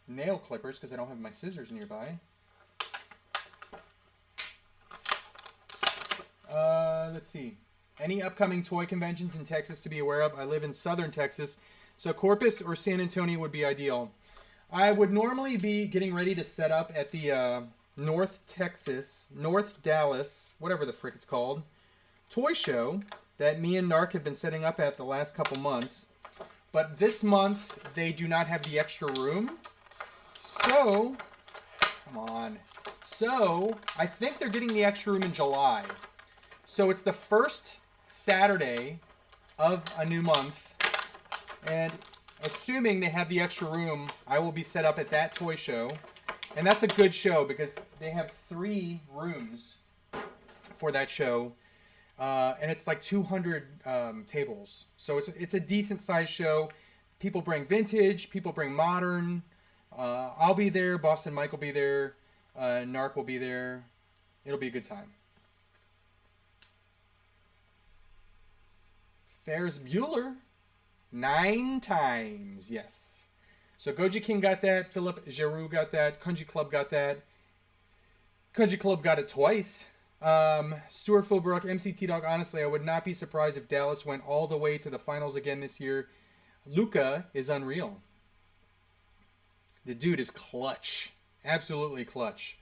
nail clippers because I don't have my scissors nearby. Let's see. Any upcoming toy conventions in Texas to be aware of? I live in southern Texas, so Corpus or San Antonio would be ideal. I would normally be getting ready to set up at the North Dallas, whatever the frick it's called, toy show that me and Narc have been setting up at the last couple months. But this month, they do not have the extra room. So, come on. So, I think they're getting the extra room in July. So, it's the first Saturday of a new month. And assuming they have the extra room, I will be set up at that toy show. And that's a good show because they have 3 rooms for that show. And it's like 200 tables. So it's a decent sized show. People bring vintage. People bring modern. I'll be there. Boston Mike will be there. Narc will be there. It'll be a good time. Ferris Bueller. 9 times. Yes. So Goji King got that. Philip Giroux got that. Kunji Club got that. Kunji Club got it twice. Stuart Philbrook, MCT Dog, honestly, I would not be surprised if Dallas went all the way to the finals again this year. Luka is unreal. The dude is clutch. Absolutely clutch.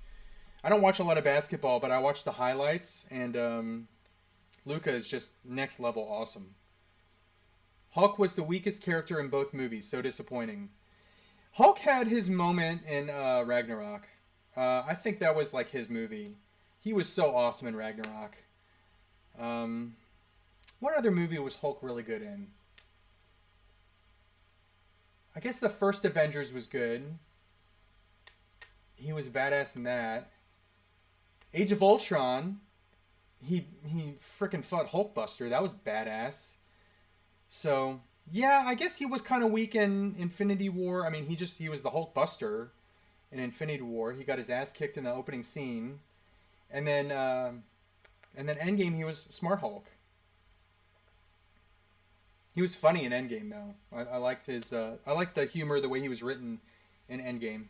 I don't watch a lot of basketball, but I watch the highlights, and Luka is just next level awesome. Hulk was the weakest character in both movies, so disappointing. Hulk had his moment in Ragnarok. I think that was like his movie. He was so awesome in Ragnarok. What other movie was Hulk really good in? I guess the first Avengers was good. He was badass in that. Age of Ultron, he freaking fought Hulkbuster. That was badass. So, yeah, I guess he was kind of weak in Infinity War. I mean, he was the Hulkbuster in Infinity War. He got his ass kicked in the opening scene. And then Endgame, he was Smart Hulk. He was funny in Endgame, though. I liked I liked the humor, the way he was written in Endgame.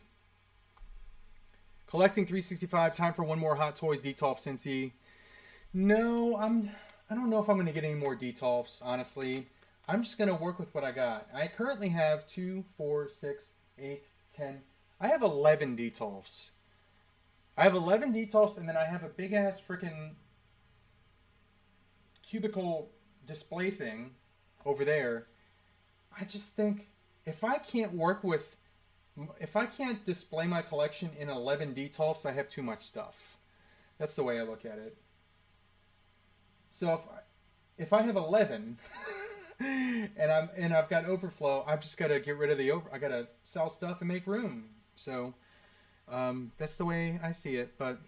Collecting 365. Time for one more Hot Toys Detolf, Cincy. No, I don't know if I'm going to get any more Detolfs, honestly. I'm just going to work with what I got. I currently have 2, 4, 6, 8, 10. I have 11 Detolfs. I have 11 Detolfs, and then I have a big-ass freaking cubicle display thing over there. I just think if I can't display my collection in 11 Detolfs, I have too much stuff. That's the way I look at it. So if I have 11 and I've got overflow, I've just got to get rid of I got to sell stuff and make room. So that's the way I see it. But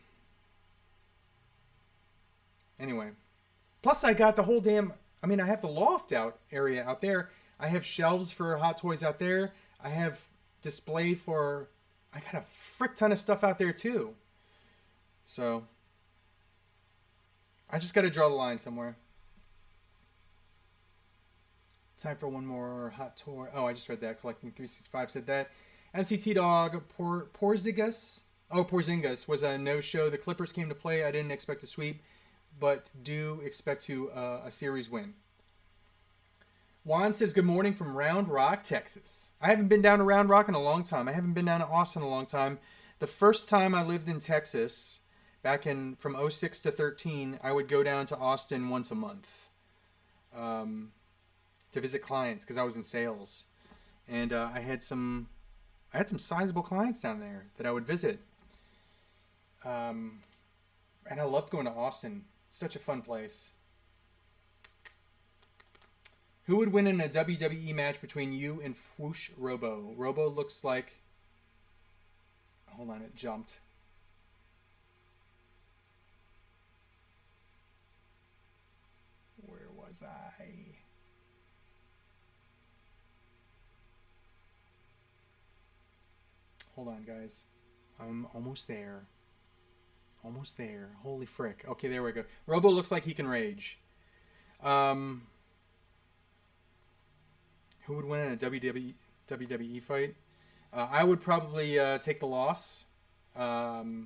anyway, plus I got the whole damn. I mean, I have the loft area out there. I have shelves for Hot Toys out there. I have display for. I got a frick ton of stuff out there too. So I just got to draw the line somewhere. Time for one more Hot Toy. Oh, I just read that. Collecting 365 said that. MCT Dog Porzingis. Oh, Porzingis was a no-show. The Clippers came to play. I didn't expect a sweep, but do expect a series win. Juan says, good morning from Round Rock, Texas. I haven't been down to Round Rock in a long time. I haven't been down to Austin in a long time. The first time I lived in Texas, back from 06 to 13, I would go down to Austin once a month to visit clients because I was in sales. And I had some sizable clients down there that I would visit. And I loved going to Austin. Such a fun place. Who would win in a WWE match between you and Whoosh Robo? Robo looks like... Hold on, it jumped. Banzai. Hold on, guys. I'm almost there. Almost there. Holy frick. Okay, there we go. Robo looks like he can rage. Who would win in a WWE fight? I would probably take the loss to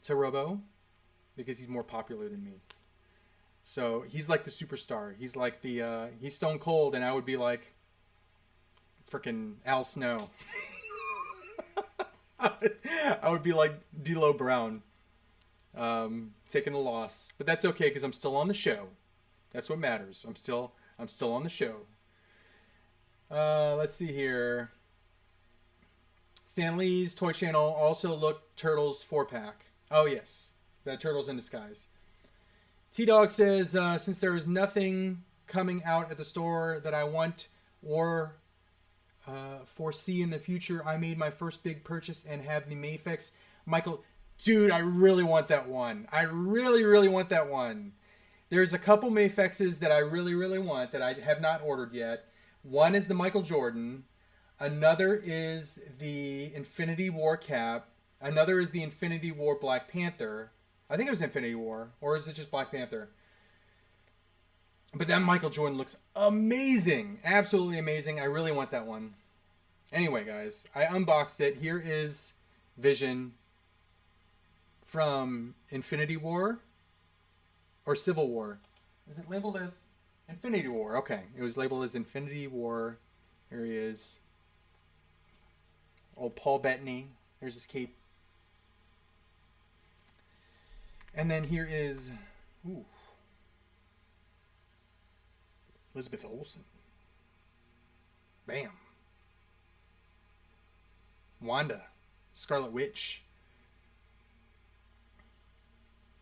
Robo because he's more popular than me. So he's like the superstar. He's like the he's Stone Cold, and I would be like freaking Al Snow. I would be like D'Lo Brown, taking the loss, but that's okay because I'm still on the show. That's what matters. I'm still on the show. Let's see here. Stan Lee's Toy Channel also looked Turtles 4-pack. Oh yes, the Turtles in Disguise. T-Dog says, since there is nothing coming out at the store that I want or foresee in the future, I made my first big purchase and have the Mafex. Michael, dude, I really want that one. I really, really want that one. There's a couple Mafexes that I really, really want that I have not ordered yet. One is the Michael Jordan. Another is the Infinity War Cap. Another is the Infinity War Black Panther. I think it was Infinity War. Or is it just Black Panther? But that Michael Jordan looks amazing. Absolutely amazing. I really want that one. Anyway, guys, I unboxed it. Here is Vision from Infinity War or Civil War. Is it labeled as Infinity War? Okay. It was labeled as Infinity War. Here he is. Old Paul Bettany. There's his cape. And then here is... Ooh. Elizabeth Olsen. Bam. Wanda. Scarlet Witch.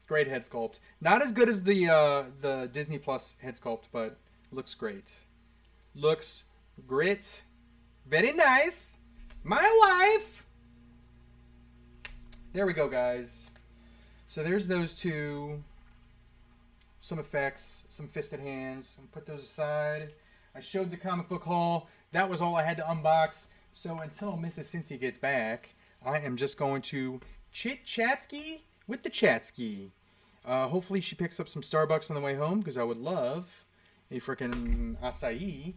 Great head sculpt. Not as good as the Disney Plus head sculpt, but looks great. Looks great. Very nice. My wife. There we go, guys. So there's those two. Some effects, some fisted hands. I'll put those aside. I showed the comic book haul. That was all I had to unbox. So until Mrs. Cincy gets back, I am just going to chit-chat-ski with the chat-ski. Hopefully she picks up some Starbucks on the way home because I would love a freaking acai.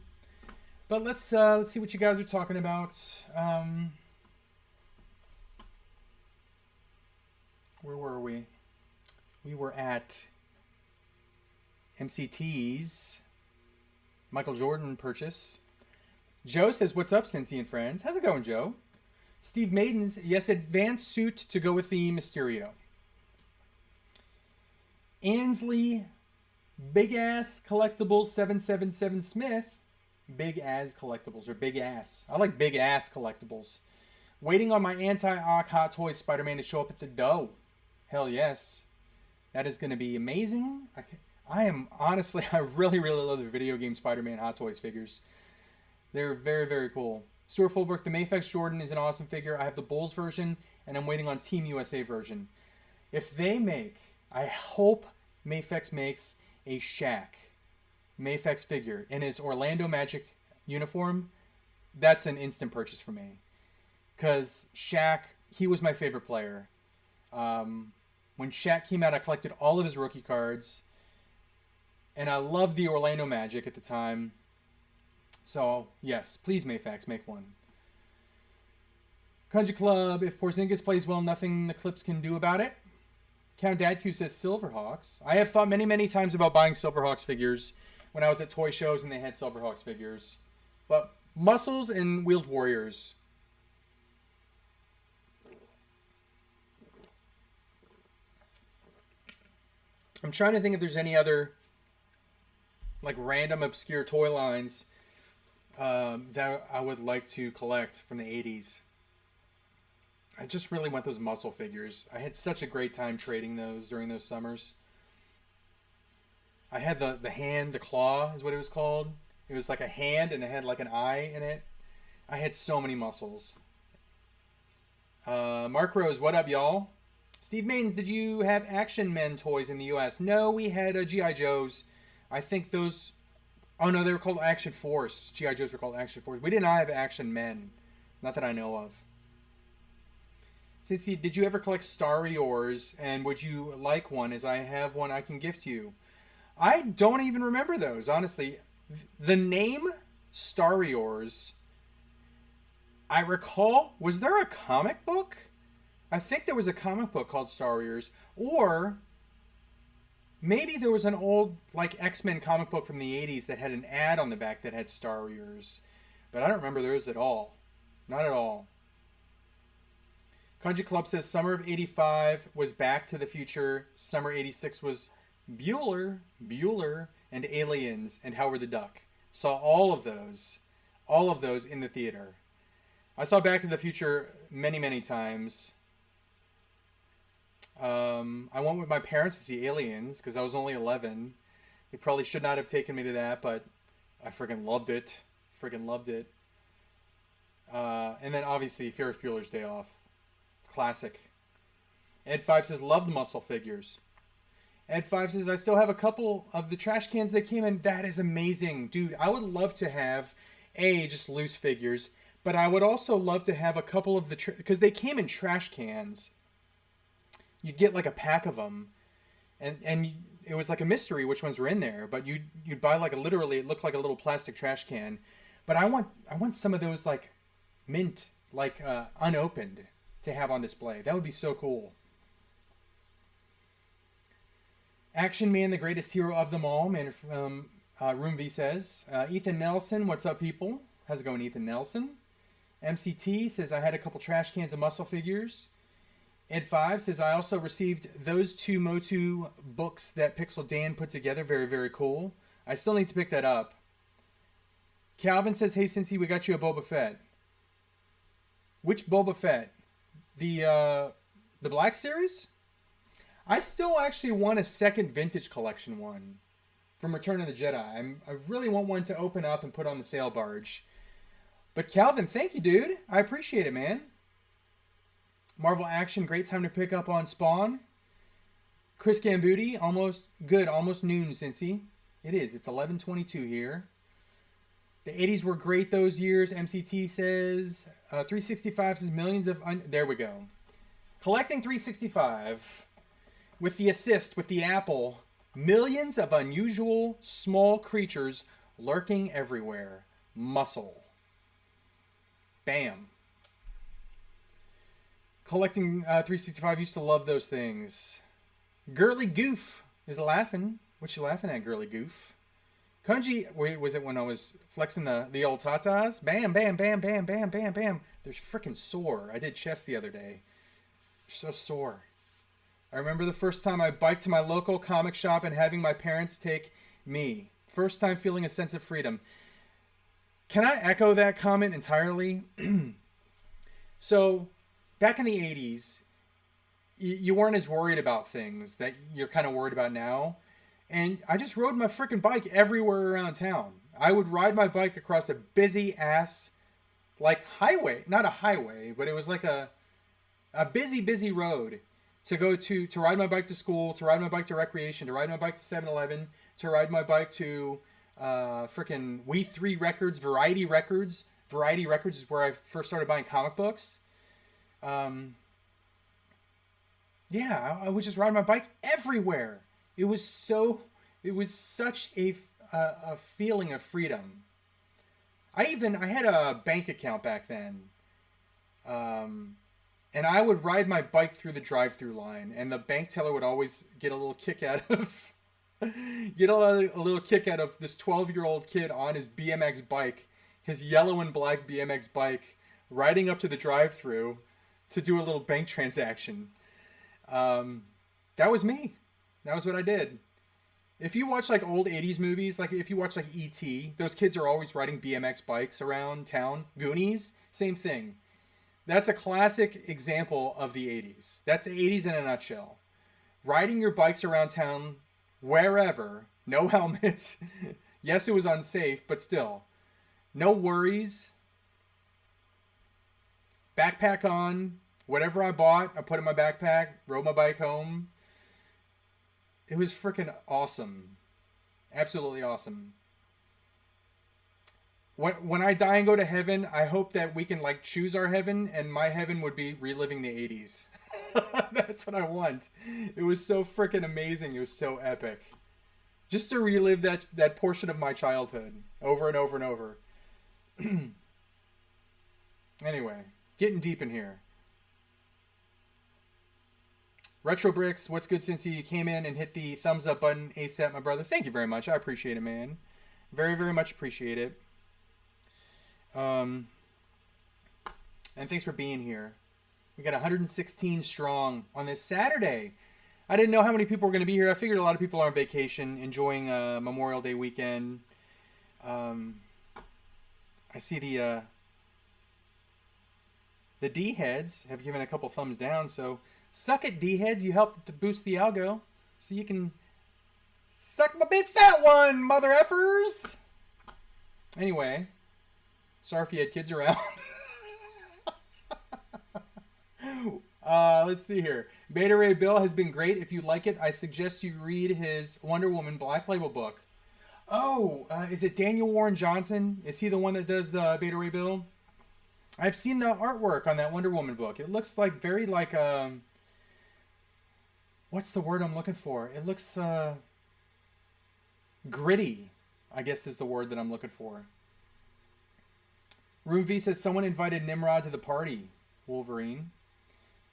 But let's see what you guys are talking about. Where were we? We were at MCT's Michael Jordan purchase. Joe says, what's up, Cincy and friends? How's it going, Joe? Steve Maiden's, yes, advanced suit to go with the Mysterio. Ansley, Big Ass Collectibles 777 Smith. Big Ass Collectibles, or Big Ass. I like Big Ass Collectibles. Waiting on my anti-Ock Hot Toys Spider-Man to show up at the dough. Hell yes. That is going to be amazing. I am, honestly, I really, really love the video game Spider-Man Hot Toys figures. They're very, very cool. Stuart Fulbrook, the Mafex Jordan is an awesome figure. I have the Bulls version, and I'm waiting on Team USA version. If they make, I hope Mafex makes a Shaq Mafex figure in his Orlando Magic uniform. That's an instant purchase for me. Because Shaq, he was my favorite player. When Shaq came out, I collected all of his rookie cards. And I loved the Orlando Magic at the time. So, yes, please, Mafex, make one. Country Club, if Porzingis plays well, nothing the Clips can do about it. Count Dadku says Silverhawks. I have thought many, many times about buying Silverhawks figures when I was at toy shows and they had Silverhawks figures. But Muscles and Wheeled Warriors. I'm trying to think if there's any other like random obscure toy lines that I would like to collect from the 80s. I just really want those muscle figures. I had such a great time trading those during those summers. I had the hand, the claw is what it was called. It was like a hand and it had like an eye in it. I had so many muscles. Mark Rose, what up, y'all? Steve Mains, did you have Action Men toys in the U.S.? No, we had G.I. Joes. I think those. Oh no, they were called Action Force. GI Joes were called Action Force. We did not have Action Men, not that I know of. Cincy, did you ever collect Star Wars? And would you like one? As I have one, I can gift you. I don't even remember those, honestly. The name Star Wars, I recall, was there a comic book? I think there was a comic book called Star Wars. Or maybe there was an old, like, X-Men comic book from the 80s that had an ad on the back that had Star Wars. But I don't remember those at all. Not at all. Kanji Club says summer of 85 was Back to the Future. Summer 86 was Bueller, and Aliens, and Howard the Duck. Saw all of those in the theater. I saw Back to the Future many, many times. I went with my parents to see Aliens because I was only 11. They probably should not have taken me to that, but I freaking loved it. And then obviously Ferris Bueller's Day Off. Classic. Ed5 says, loved muscle figures. Ed5 says, I still have a couple of the trash cans that came in. That is amazing. Dude, I would love to have, just loose figures, but I would also love to have a couple of the, because they came in trash cans. You'd get like a pack of them, and it was like a mystery which ones were in there, but you'd buy like literally, it looked like a little plastic trash can. But I want some of those like mint, like unopened, to have on display. That would be so cool. Action Man, the greatest hero of them all. Man from Room V says, Ethan Nelson, what's up, people? How's it going, Ethan Nelson? MCT says, I had a couple trash cans of muscle figures. Ed5 says, I also received those two Motu books that Pixel Dan put together. Very, very cool. I still need to pick that up. Calvin says, hey, Cincy, we got you a Boba Fett. Which Boba Fett? The Black Series? I still actually want a second vintage collection one from Return of the Jedi. I really want one to open up and put on the sail barge. But Calvin, thank you, dude. I appreciate it, man. Marvel Action, great time to pick up on Spawn. Chris Gambuti, almost noon, Cincy. It is. It's 11:22 here. The 80s were great those years, MCT says. 365 says millions of... there we go. Collecting 365 with the assist, with the apple. Millions of unusual small creatures lurking everywhere. Muscle. Bam. Collecting 365, used to love those things. Girly Goof is laughing. What you laughing at, Girly Goof? Kanji, wait, was it when I was flexing the old tatas? Bam, bam, bam, bam, bam, bam, bam. They're freaking sore. I did chest the other day. They're so sore. I remember the first time I biked to my local comic shop and having my parents take me. First time feeling a sense of freedom. Can I echo that comment entirely? So, back in the 80s, you weren't as worried about things that you're kind of worried about now. And I just rode my freaking bike everywhere around town. I would ride my bike across a busy ass, like highway. Not a highway, but it was like a busy road to go to ride my bike to school, to ride my bike to recreation, to ride my bike to 7-Eleven, to ride my bike to freaking We 3 Records, Variety Records. Variety Records is where I first started buying comic books. Yeah, I would just ride my bike everywhere. It was such a feeling of freedom. I had a bank account back then. And I would ride my bike through the drive-through line, and the bank teller would always get a little kick out of this 12-year-old kid on his BMX bike, his yellow and black BMX bike, riding up to the drive-through to do a little bank transaction. That was me. That was what I did. If you watch like old 80s movies, like if you watch like E.T., those kids are always riding BMX bikes around town. Goonies, same thing. That's a classic example of the 80s. That's the 80s in a nutshell. Riding your bikes around town, wherever, no helmet. Yes, it was unsafe, but still. No worries. Backpack on. Whatever I bought, I put in my backpack, rode my bike home. It was freaking awesome. Absolutely awesome. When I die and go to heaven, I hope that we can like choose our heaven, and my heaven would be reliving the 80s. That's what I want. It was so freaking amazing. It was so epic. Just to relive that portion of my childhood over and over and over. Anyway, getting deep in here. Retro Bricks, what's good since you came in and hit the thumbs up button ASAP, my brother? Thank you very much. I appreciate it, man. Very, very much appreciate it. And thanks for being here. We got 116 strong on this Saturday. I didn't know how many people were going to be here. I figured a lot of people are on vacation, enjoying Memorial Day weekend. I see the D-heads have given a couple thumbs down, so suck it, D-heads. You helped to boost the algo, so you can suck my big fat one, mother effers. Anyway, sorry if you had kids around. Let's see here. Beta Ray Bill has been great. If you like it, I suggest you read his Wonder Woman Black Label book. Oh, is it Daniel Warren Johnson? Is he the one that does the Beta Ray Bill? I've seen the artwork on that Wonder Woman book. It looks like very like what's the word I'm looking for? It looks gritty, I guess is the word that I'm looking for. Room V says someone invited Nimrod to the party. Wolverine.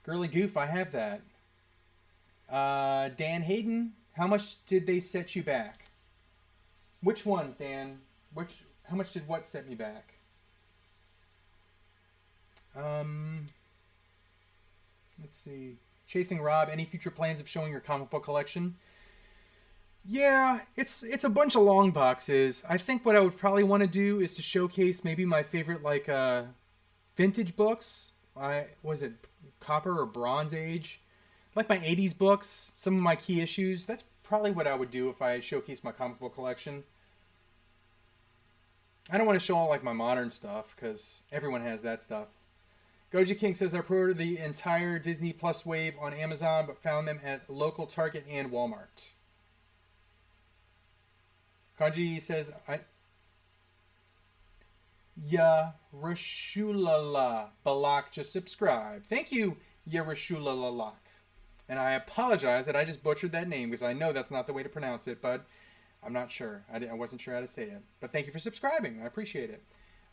Girly Goof, I have that. Dan Hayden, how much did they set you back? Which ones, Dan? How much did what set me back? Let's see. Chasing Rob, any future plans of showing your comic book collection? Yeah, it's a bunch of long boxes. I think what I would probably want to do is to showcase maybe my favorite like vintage books. Was it Copper or Bronze Age? Like my 80s books, some of my key issues. That's probably what I would do if I showcase my comic book collection. I don't want to show all like my modern stuff because everyone has that stuff. Goji King says I pre-ordered the entire Disney Plus wave on Amazon, but found them at local Target and Walmart. Kanji says Rashulala Balak just subscribed. Thank you, Yerushulalak. And I apologize that I just butchered that name because I know that's not the way to pronounce it, but I'm not sure. I wasn't sure how to say it. But thank you for subscribing. I appreciate it.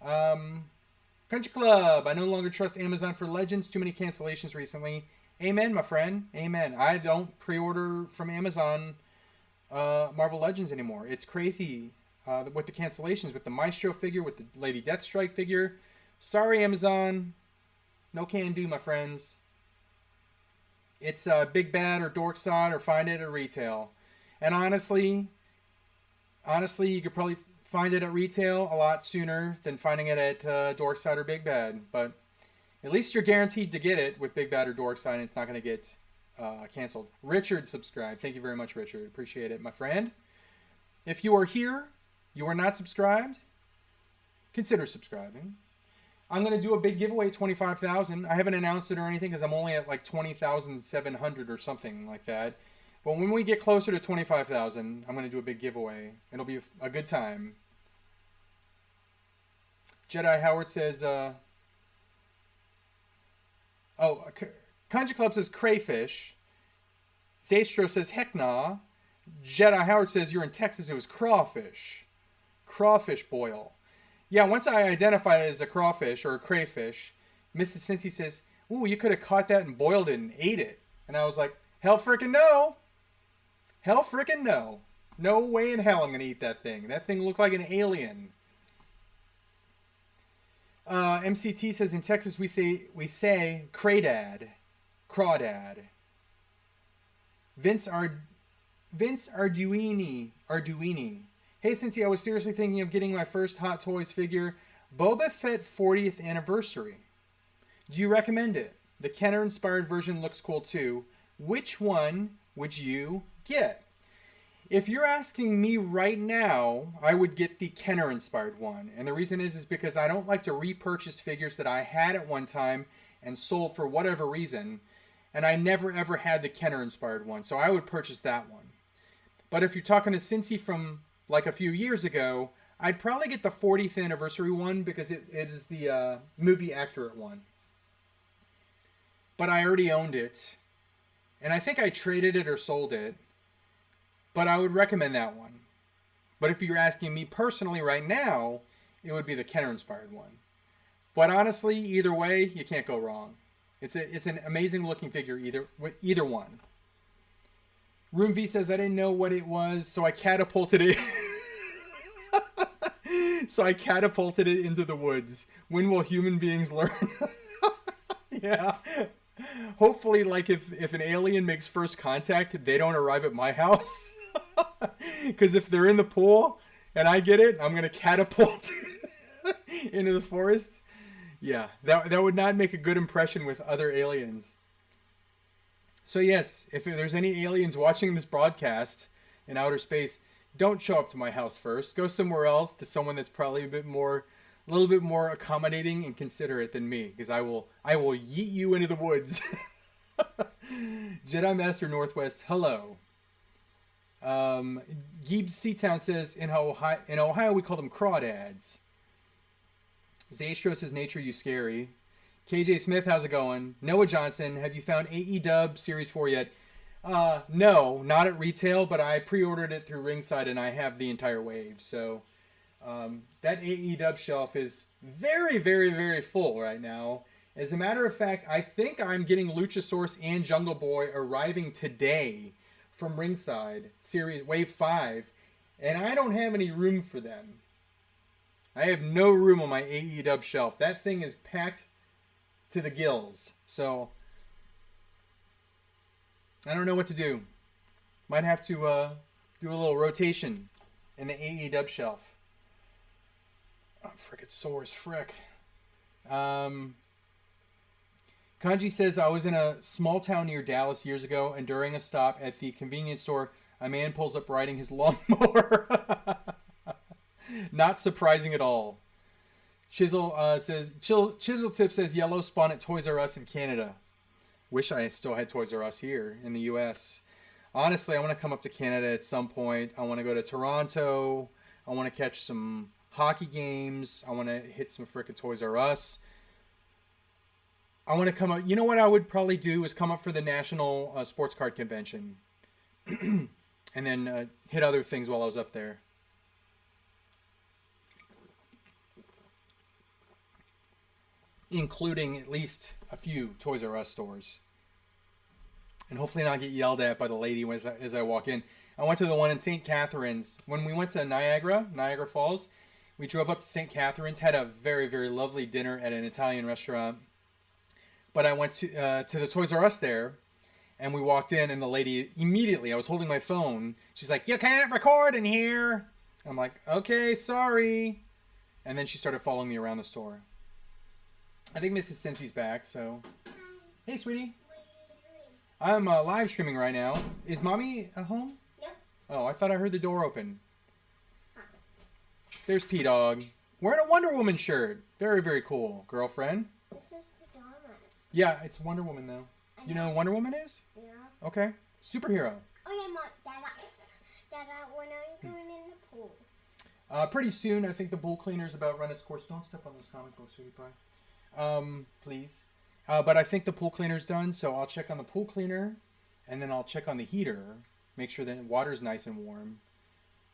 Country Club. I no longer trust Amazon for Legends. Too many cancellations recently. Amen, my friend. Amen. I don't pre-order from Amazon Marvel Legends anymore. It's crazy with the cancellations, with the Maestro figure, with the Lady Deathstrike figure. Sorry, Amazon. No can do, my friends. It's Big Bad or Dork Side or find it at retail. And honestly, you could probably find it at retail a lot sooner than finding it at Dork Side or Big Bad. But at least you're guaranteed to get it with Big Bad or Dork Side, and it's not going to get canceled. Richard subscribed. Thank you very much, Richard. Appreciate it, my friend. If you are here, you are not subscribed, consider subscribing. I'm going to do a big giveaway at 25,000. I haven't announced it or anything because I'm only at like 20,700 or something like that. But when we get closer to 25,000, I'm going to do a big giveaway. It'll be a good time. Jedi Howard says, Kanji Club says crayfish. Zaystro says heck nah. Jedi Howard says you're in Texas, it was crawfish. Crawfish boil. Yeah, once I identified it as a crawfish or a crayfish, Mrs. Cincy says, ooh, you could have caught that and boiled it and ate it. And I was like, hell frickin' no. Hell frickin' no. No way in hell I'm going to eat that thing. That thing looked like an alien. MCT says in Texas we say crawdad. Crawdad. Vince Arduini. Hey, Cincy, I was seriously thinking of getting my first Hot Toys figure, Boba Fett 40th anniversary. Do you recommend it? The Kenner-inspired version looks cool too. Which one would you get? If you're asking me right now, I would get the Kenner-inspired one. And the reason is because I don't like to repurchase figures that I had at one time and sold for whatever reason. And I never ever had the Kenner-inspired one, so I would purchase that one. But if you're talking to Cincy from like a few years ago, I'd probably get the 40th anniversary one because it is the movie accurate one. But I already owned it. And I think I traded it or sold it. But I would recommend that one. But if you're asking me personally right now, it would be the Kenner-inspired one. But honestly, either way, you can't go wrong. It's an amazing looking figure either one. Room V says, I didn't know what it was, so I catapulted it. So I catapulted it into the woods. When will human beings learn? Yeah. Hopefully, like, if an alien makes first contact, they don't arrive at my house. Because if they're in the pool and I get it, I'm going to catapult into the forest. Yeah, that would not make a good impression with other aliens. So yes, if there's any aliens watching this broadcast in outer space, don't show up to my house first. Go somewhere else to someone that's probably a little bit more accommodating and considerate than me, because I will yeet you into the woods. Jedi Master Northwest, hello. Gibbs Seatown says, in Ohio we call them crawdads. Zaystro says, nature you scary. KJ Smith, how's it going? Noah Johnson, have you found AE-Dub Series 4 yet? No, not at retail, but I pre-ordered it through Ringside and I have the entire wave. So that AE-Dub shelf is very, very, very full right now. As a matter of fact, I think I'm getting Luchasaurus and Jungle Boy arriving today from Ringside, Series Wave 5, and I don't have any room for them. I have no room on my AE-Dub shelf. That thing is packed to the gills. So I don't know what to do. Might have to do a little rotation in the AE-Dub shelf. Oh, frick, it's sore as frick. Kanji says, I was in a small town near Dallas years ago, and during a stop at the convenience store, a man pulls up riding his lawnmower. Not surprising at all. Chisel Tip says, Yellow spawn at Toys R Us in Canada. Wish I still had Toys R Us here in the US. Honestly, I want to come up to Canada at some point. I want to go to Toronto. I want to catch some hockey games. I want to hit some frickin' Toys R Us. I want to come up. You know what I would probably do is come up for the National Sports Card Convention. And then hit other things while I was up there. Including at least a few Toys R Us stores. And hopefully not get yelled at by the lady as I walk in. I went to the one in St. Catharines. When we went to Niagara Falls, we drove up to St. Catharines, had a very, very lovely dinner at an Italian restaurant. But I went to the Toys R Us there, and we walked in, and the lady immediately, I was holding my phone. She's like, you can't record in here. I'm like, okay, sorry. And then she started following me around the store. I think Mrs. Cincy's back, so. Hey, sweetie. What are you doing? I'm live streaming right now. Is Mommy at home? Yep. Oh, I thought I heard the door open. There's P-Dog. Wearing a Wonder Woman shirt. Very, very cool. Girlfriend? This is pajamas. Yeah, it's Wonder Woman, though. You know who Wonder Woman is? Yeah. Okay. Superhero. Oh, yeah, Mom. Dada, when are you going in the pool? Pretty soon. I think the pool cleaner's about run its course. Don't step on those comic books, sweetie pie. Please. But I think the pool cleaner's done, so I'll check on the pool cleaner, and then I'll check on the heater, make sure that water's nice and warm,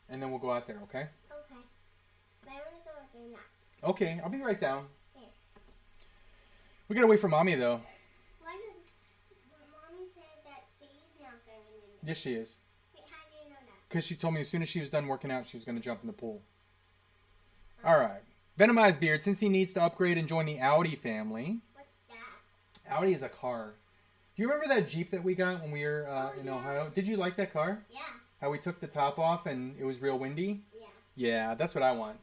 and then we'll go out there, okay? Okay. But I want to go in that. Okay, I'll be right down. Here. We gotta wait for Mommy, though. Why does Mommy said that Sadie's not going in there? Yes, she is. Wait, how do you know that? Because she told me as soon as she was done working out, she was gonna jump in the pool. Alright. Venomized Beard, since he needs to upgrade and join the Audi family. What's that? Audi is a car. Do you remember that Jeep that we got when we were in Ohio? Did you like that car? Yeah. How we took the top off and it was real windy? Yeah. Yeah, that's what I want.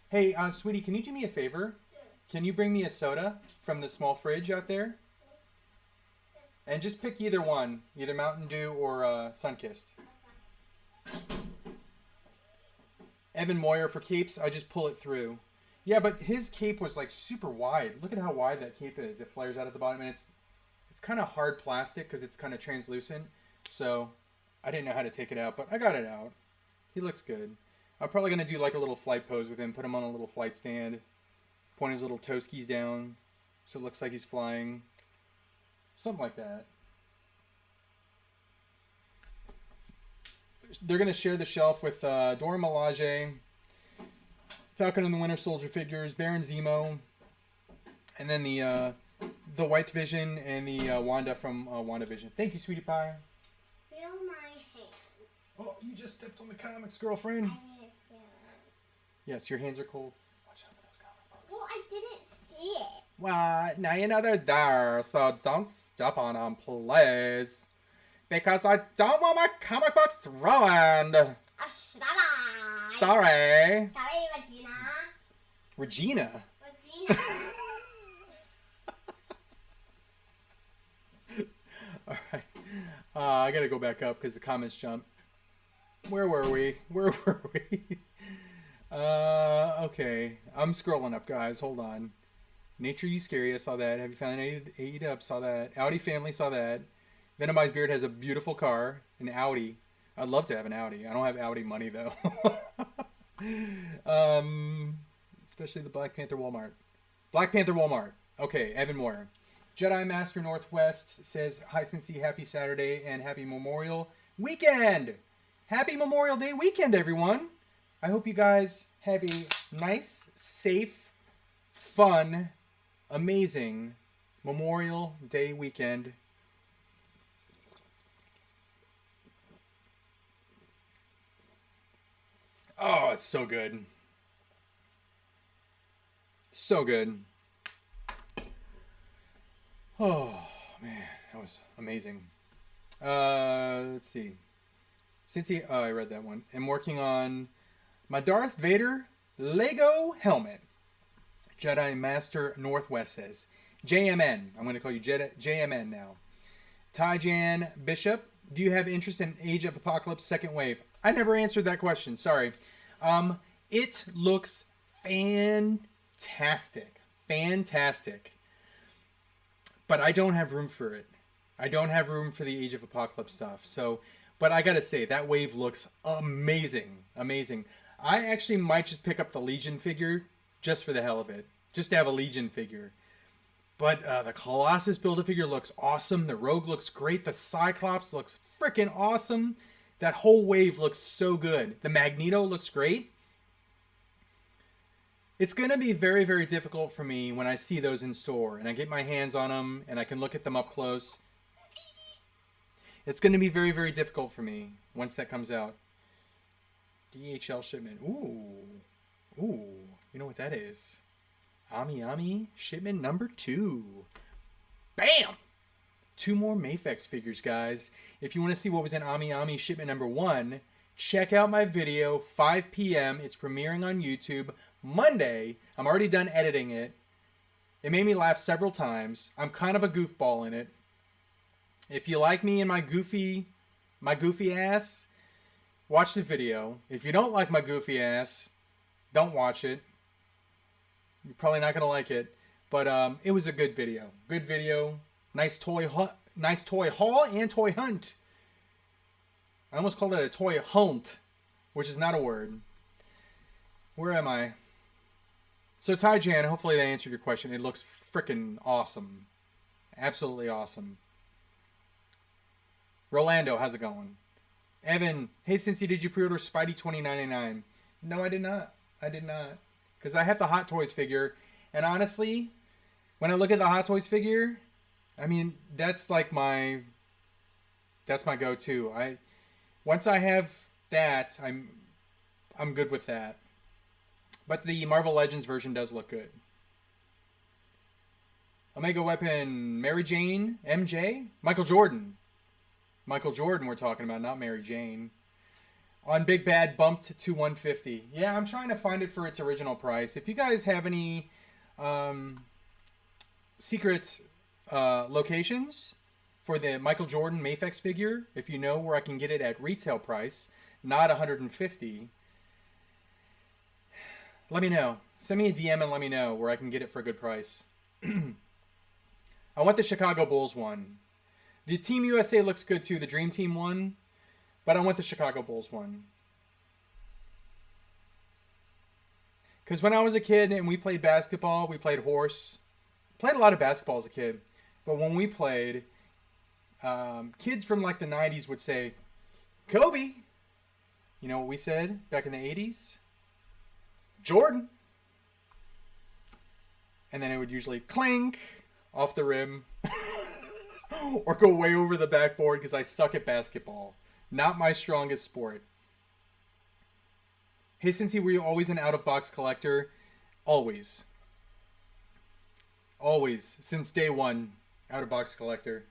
Hey, sweetie, can you do me a favor? Sure. Can you bring me a soda from the small fridge out there? And just pick either one. Either Mountain Dew or Sunkist. Okay. Evan Moyer for capes, I just pull it through. Yeah, but his cape was like super wide. Look at how wide that cape is. It flares out at the bottom, and it's kind of hard plastic because it's kind of translucent. So I didn't know how to take it out, but I got it out. He looks good. I'm probably going to do like a little flight pose with him. Put him on a little flight stand. Point his little toe skis down. So it looks like he's flying. Something like that. They're going to share the shelf with Dora Milaje, Falcon and the Winter Soldier figures, Baron Zemo, and then the White Vision and the Wanda from WandaVision. Thank you, sweetie pie. Feel my hands. Oh, you just stepped on the comics, girlfriend. I need to feel it. Yes, your hands are cold. Watch out for those comic books. Well, I didn't see it. Well, now you know they're there, so don't step on them, please. Because I don't want my comic books ruined. Sorry. Sorry. Sorry, Regina. Regina? Regina. Alright. I gotta go back up because the comments jumped. Where were we? Okay. I'm scrolling up, guys. Hold on. Nature You Scary, I saw that. Have You Found an Eat Up? Saw that. Audi Family, saw that. Venomized Beard has a beautiful car. An Audi. I'd love to have an Audi. I don't have Audi money, though. Especially the Black Panther Walmart. Black Panther Walmart. Okay, Evan Moore. Jedi Master Northwest says, hi, Cincy, happy Saturday and happy Memorial Weekend. Happy Memorial Day weekend, everyone. I hope you guys have a nice, safe, fun, amazing Memorial Day weekend. Oh, it's so good. So good. Oh, man. That was amazing. Let's see. Oh, I read that one. I'm working on my Darth Vader Lego helmet. Jedi Master Northwest says. JMN. I'm going to call you JMN now. Tyjan Bishop. Do you have interest in Age of Apocalypse Second Wave? I never answered that question. Sorry. It looks fantastic. Fantastic. But I don't have room for it. I don't have room for the Age of Apocalypse stuff. So, but I gotta say, that wave looks amazing. Amazing. I actually might just pick up the Legion figure just for the hell of it. Just to have a Legion figure. But the Colossus Build-A-Figure looks awesome. The Rogue looks great. The Cyclops looks freaking awesome. That whole wave looks so good. The Magneto looks great. It's going to be very, very difficult for me when I see those in store and I get my hands on them and I can look at them up close. It's going to be very, very difficult for me once that comes out. DHL shipment. Ooh. You know what that is? Ami shipment number 2. Bam! 2 more Mafex figures, guys. If you want to see what was in Ami shipment number 1, check out my video, 5 p.m. It's premiering on YouTube Monday. I'm already done editing it. It made me laugh several times. I'm kind of a goofball in it. If you like me and my goofy ass, watch the video. If you don't like my goofy ass, don't watch it. You're probably not going to like it. But it was a good video. Good video. Nice toy haul and toy hunt. I almost called it a toy hunt, which is not a word. Where am I? So Ty Jan, hopefully they answered your question. It looks freaking awesome. Absolutely awesome. Rolando, how's it going? Evan, hey Cincy, did you pre-order Spidey 2099? No, I did not. Because I have the Hot Toys figure. And honestly, when I look at the Hot Toys figure, I mean, that's like my go-to. Once I have that, I'm good with that. But the Marvel Legends version does look good. Omega Weapon, Mary Jane, MJ, Michael Jordan we're talking about, not Mary Jane. On Big Bad, bumped to $150. Yeah, I'm trying to find it for its original price. If you guys have any secret locations for the Michael Jordan Mafex figure, if you know where I can get it at retail price, not $150, let me know. Send me a DM and let me know where I can get it for a good price. I want the Chicago Bulls one. The Team USA looks good too, the Dream Team one, but I want the Chicago Bulls one. Because when I was a kid and we played basketball, we played horse. Played a lot of basketball as a kid. But when we played, kids from like the 90s would say, Kobe. You know what we said back in the 80s? Jordan. And then it would usually clink off the rim or go way over the backboard because I suck at basketball. Not my strongest sport. Hey, Cincy, were you always an out-of-box collector? Always. Always. Since day one, out-of-box collector.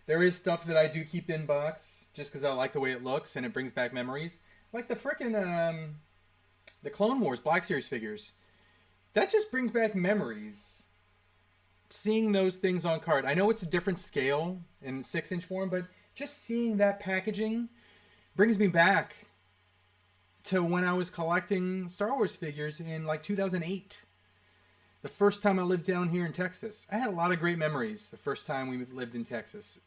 There is stuff that I do keep in box just because I like the way it looks and it brings back memories. Like the frickin' the Clone Wars Black Series figures. That just brings back memories. Seeing those things on card. I know it's a different scale in 6-inch form, but just seeing that packaging brings me back to when I was collecting Star Wars figures in like 2008. The first time I lived down here in Texas. I had a lot of great memories the first time we lived in Texas.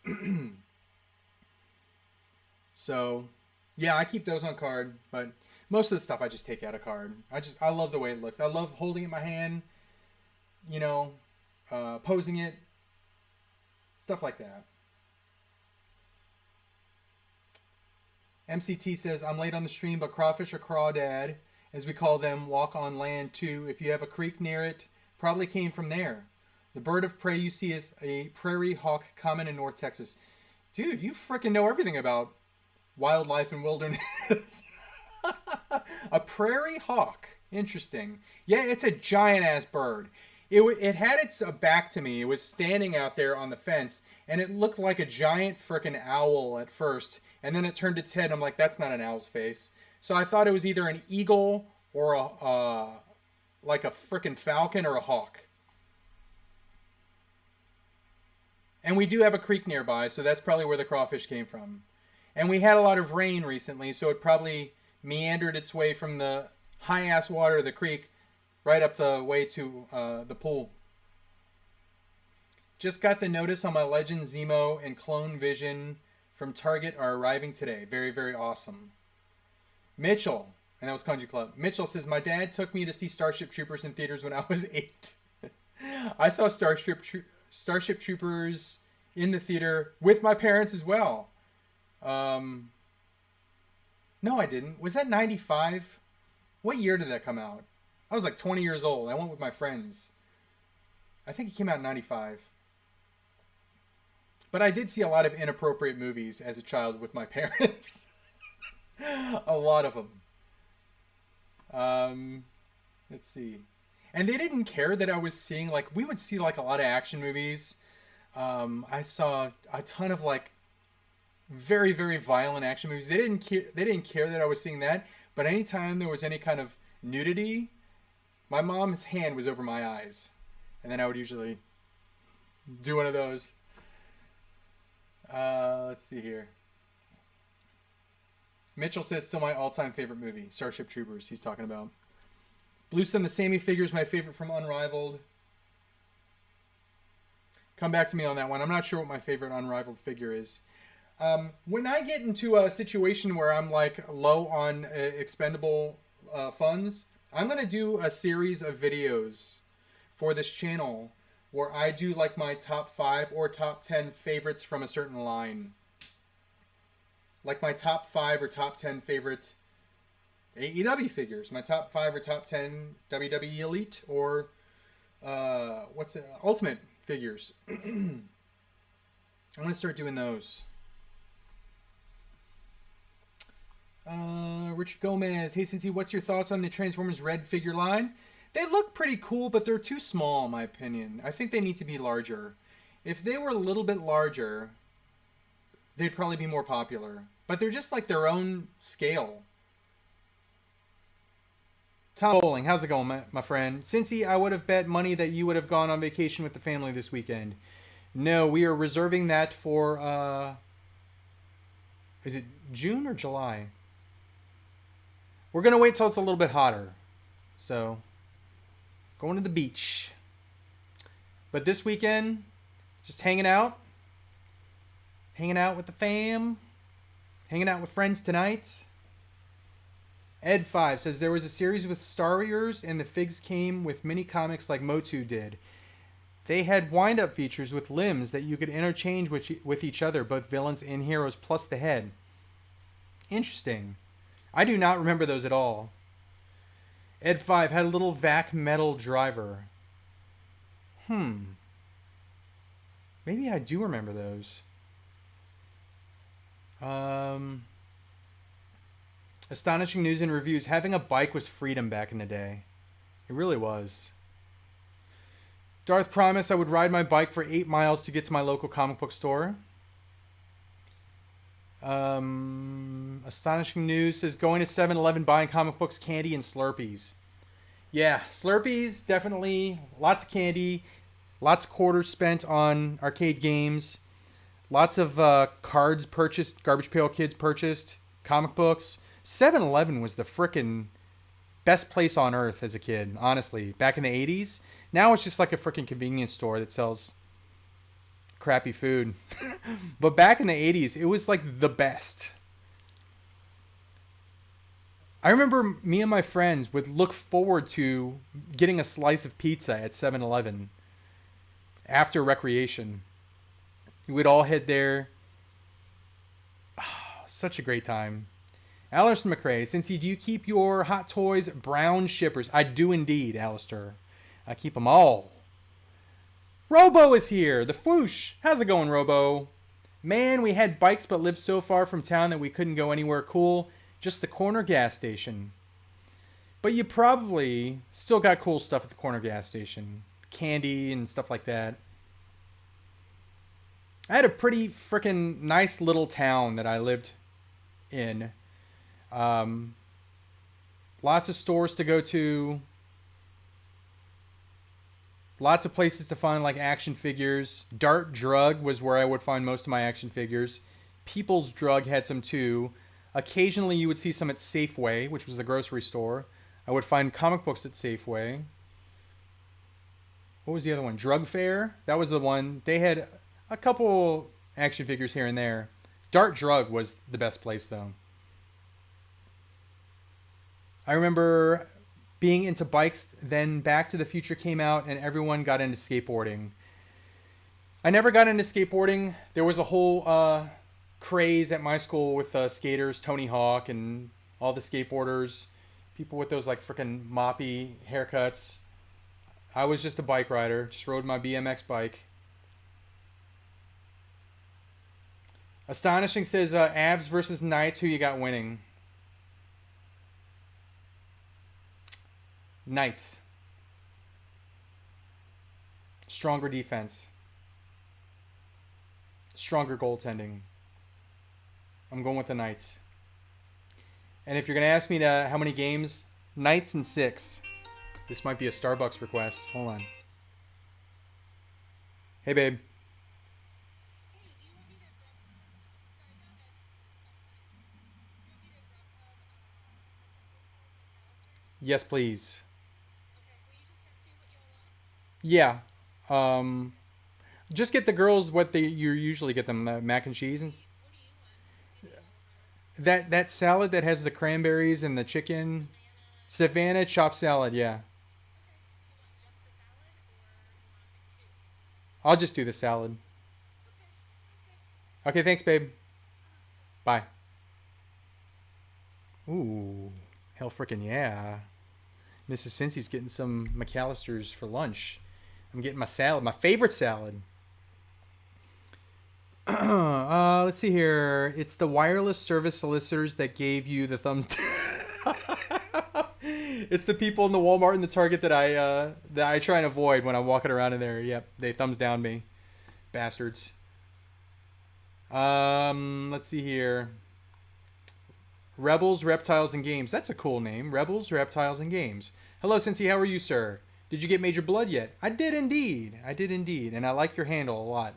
So, yeah, I keep those on card, but most of the stuff I just take out of card. I love the way it looks. I love holding it in my hand, you know, posing it, stuff like that. MCT says, I'm late on the stream, but crawfish or crawdad, as we call them, walk on land too. If you have a creek near it, probably came from there. The bird of prey you see is a prairie hawk common in North Texas. Dude, you freaking know everything about wildlife and wilderness. A prairie hawk. Interesting. Yeah, it's a giant-ass bird. It had its back to me. It was standing out there on the fence, and it looked like a giant frickin' owl at first. And then it turned its head. I'm like, that's not an owl's face. So I thought it was either an eagle or like a frickin' falcon or a hawk. And we do have a creek nearby, so that's probably where the crawfish came from. And we had a lot of rain recently, so it probably meandered its way from the high-ass water of the creek right up the way to the pool. Just got the notice on my Legend Zemo and Clone Vision from Target are arriving today. Very, very awesome. Mitchell, and that was Kanji Club. Mitchell says, my dad took me to see Starship Troopers in theaters when I was 8. I saw Starship Troopers in the theater with my parents as well. No, I didn't. Was that 95? What year did that come out? I was like 20 years old. I went with my friends. I think it came out in 95. But I did see a lot of inappropriate movies as a child with my parents. A lot of them. Let's see. And they didn't care that I was seeing, like, we would see like a lot of action movies. I saw a ton of like very, very violent action movies. They didn't care that I was seeing that. But anytime there was any kind of nudity, my mom's hand was over my eyes. And then I would usually do one of those. Let's see here. Mitchell says, still my all-time favorite movie, Starship Troopers, he's talking about. Blue Sun, the Sammy figure is my favorite from Unrivaled. Come back to me on that one. I'm not sure what my favorite Unrivaled figure is. When I get into a situation where I'm like low on expendable funds, I'm going to do a series of videos for this channel where I do like my top 5 or top 10 favorites from a certain line. Like my top 5 or top 10 favorite AEW figures. My top 5 or top 10 WWE Elite or Ultimate figures. I'm going to start doing those. Richard Gomez. Hey, Cincy, what's your thoughts on the Transformers Red figure line? They look pretty cool, but they're too small, in my opinion. I think they need to be larger. If they were a little bit larger, they'd probably be more popular. But they're just like their own scale. Tom Bowling, how's it going, my friend? Cincy, I would have bet money that you would have gone on vacation with the family this weekend. No, we are reserving that for, is it June or July? We're going to wait till it's a little bit hotter. So, going to the beach. But this weekend, just hanging out. Hanging out with the fam. Hanging out with friends tonight. Ed5 says there was a series with Starriers and the figs came with mini comics like Motu did. They had wind-up features with limbs that you could interchange with each other, both villains and heroes, plus the head. Interesting. I do not remember those at all. Ed5 had a little vac metal driver. Maybe I do remember those. Astonishing news and reviews. Having a bike was freedom back in the day. It really was. Darth promised I would ride my bike for 8 miles to get to my local comic book store. Astonishing news says going to 7-Eleven, buying comic books, candy, and Slurpees. Yeah, Slurpees, definitely. Lots of candy. Lots of quarters spent on arcade games. Lots of cards purchased, Garbage Pail Kids purchased, comic books. 7-Eleven was the frickin' best place on earth as a kid, honestly. Back in the 80s. Now it's just like a frickin' convenience store that sells crappy food. But back in the 80s, it was like the best. I remember me and my friends would look forward to getting a slice of pizza at 7-Eleven after recreation. We'd all head there. Oh, such a great time. Alistair McRae, Cincy, do you keep your Hot Toys brown shippers? I do indeed, Alistair. I keep them all. Robo is here. The Fwoosh. How's it going, Robo? Man, we had bikes but lived so far from town that we couldn't go anywhere cool. Just the corner gas station. But you probably still got cool stuff at the corner gas station. Candy and stuff like that. I had a pretty freaking nice little town that I lived in. Lots of stores to go to. Lots of places to find like action figures. Dart Drug was where I would find most of my action figures. People's Drug had some too. Occasionally you would see some at Safeway, which was the grocery store. I would find comic books at Safeway. What was the other one? Drug Fair? That was the one. They had a couple action figures here and there. Dart Drug was the best place though. I remember being into bikes, then Back to the Future came out and everyone got into skateboarding. I never got into skateboarding. There was a whole craze at my school with skaters, Tony Hawk and all the skateboarders, people with those like freaking moppy haircuts. I was just a bike rider, just rode my BMX bike. Astonishing says Abs versus Knights, who you got winning? Knights. Stronger defense. Stronger goaltending. I'm going with the Knights. And if you're going to ask me how many games, Knights in 6. This might be a Starbucks request. Hold on. Hey, babe. Yes, please. Yeah. Just get the girls what you usually get them, mac and cheese and that salad that has the cranberries and the chicken, Savannah chopped salad. Yeah, I'll just do the salad. Okay, thanks, babe. Bye. Ooh, hell frickin' yeah. Mrs. Cincy's getting some McAllister's for lunch. I'm getting my salad, my favorite salad. Let's see here. It's the wireless service solicitors that gave you the thumbs down. It's the people in the Walmart and the Target that I try and avoid when I'm walking around in there. Yep, they thumbs down me. Bastards. Let's see here. Rebels, Reptiles, and Games. That's a cool name. Rebels, Reptiles, and Games. Hello, Cincy. How are you, sir? Did you get Major Blood yet? I did indeed. And I like your handle a lot.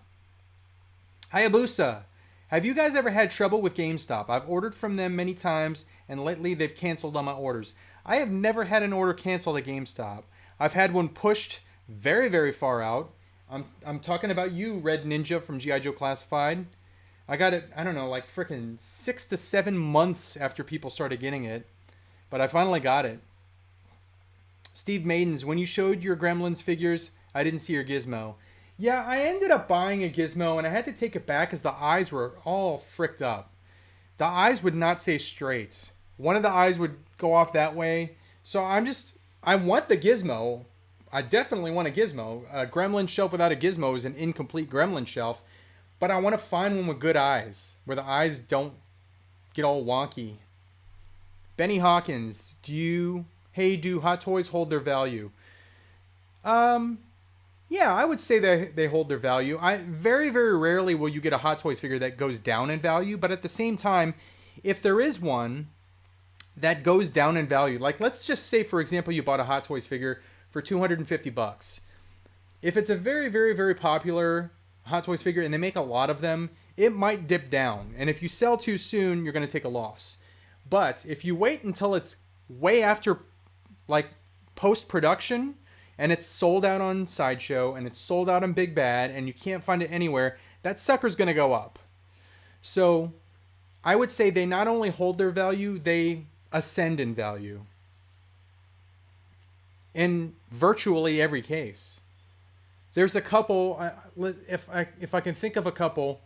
Hayabusa. Have you guys ever had trouble with GameStop? I've ordered from them many times, and lately they've canceled on my orders. I have never had an order canceled at GameStop. I've had one pushed very, very far out. I'm talking about you, Red Ninja from G.I. Joe Classified. I got it, I don't know, like freaking 6 to 7 months after people started getting it. but I finally got it. Steve Maidens, when you showed your Gremlins figures, I didn't see your gizmo. Yeah, I ended up buying a gizmo and I had to take it back because the eyes were all fricked up. The eyes would not stay straight. One of the eyes would go off that way. So I want the gizmo. I definitely want a gizmo. A Gremlin shelf without a gizmo is an incomplete Gremlin shelf. But I want to find one with good eyes, where the eyes don't get all wonky. Benny Hawkins, do Hot Toys hold their value? Yeah, I would say that they hold their value. Very, very rarely will you get a Hot Toys figure that goes down in value, but at the same time, if there is one that goes down in value, like let's just say, for example, you bought a Hot Toys figure for $250. If it's a very, very, very popular Hot Toys figure and they make a lot of them, it might dip down. And if you sell too soon, you're going to take a loss. But if you wait until it's way after, like, post-production, and it's sold out on Sideshow, and it's sold out on Big Bad, and you can't find it anywhere, that sucker's going to go up. So I would say they not only hold their value, they ascend in value. In virtually every case. There's a couple, if I can think of a couple,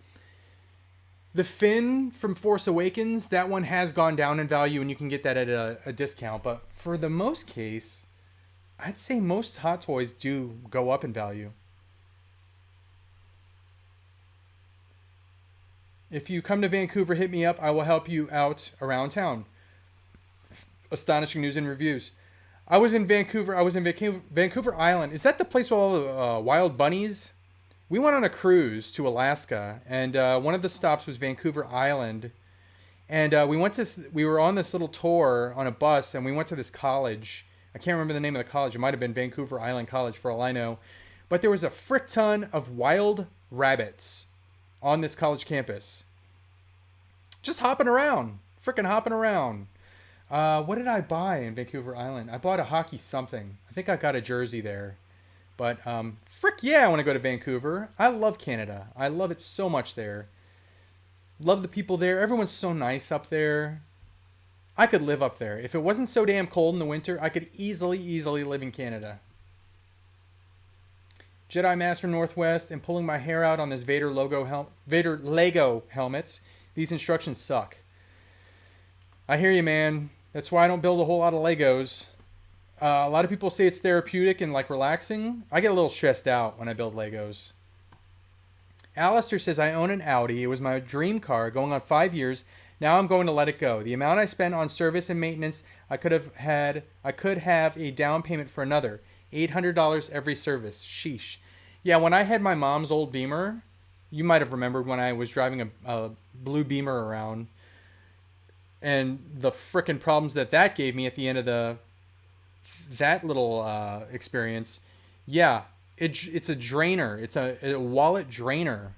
the Finn from Force Awakens, that one has gone down in value and you can get that at a discount. But for the most case, I'd say most Hot Toys do go up in value. If you come to Vancouver, hit me up. I will help you out around town. Astonishing News and Reviews. I was in Vancouver Island. Is that the place with all the wild bunnies? We went on a cruise to Alaska, and one of the stops was Vancouver Island. And we were on this little tour on a bus, and we went to this college. I can't remember the name of the college. It might have been Vancouver Island College for all I know. But there was a frick ton of wild rabbits on this college campus. Just hopping around. Frickin' hopping around. What did I buy in Vancouver Island? I bought a hockey something. I think I got a jersey there. But frick yeah, I want to go to Vancouver. I love Canada. I love it so much there. Love the people there. Everyone's so nice up there. I could live up there. If it wasn't so damn cold in the winter, I could easily live in Canada. Jedi Master Northwest and pulling my hair out on this Vader Lego helmets. These instructions suck. I hear you, man. That's why I don't build a whole lot of Legos. A lot of people say it's therapeutic and like relaxing. I get a little stressed out when I build Legos. Alistair says, I own an Audi. It was my dream car going on 5 years. Now I'm going to let it go. The amount I spent on service and maintenance, I could have a down payment for another. $800 every service. Sheesh. Yeah, when I had my mom's old Beamer, you might have remembered when I was driving a blue Beamer around. And the frickin' problems that gave me at the end of that little experience. Yeah, it's a drainer. It's a wallet drainer.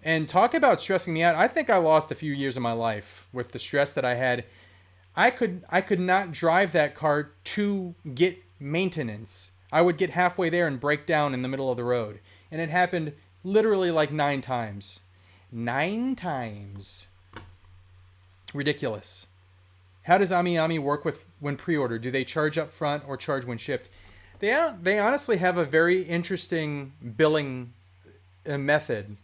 And talk about stressing me out. I think I lost a few years of my life with the stress that I had. I could not drive that car to get maintenance. I would get halfway there and break down in the middle of the road. And it happened literally like 9 times. 9 times. Ridiculous. How does AmiAmi work when pre-order? Do they charge up front or charge when shipped? They honestly have a very interesting billing method.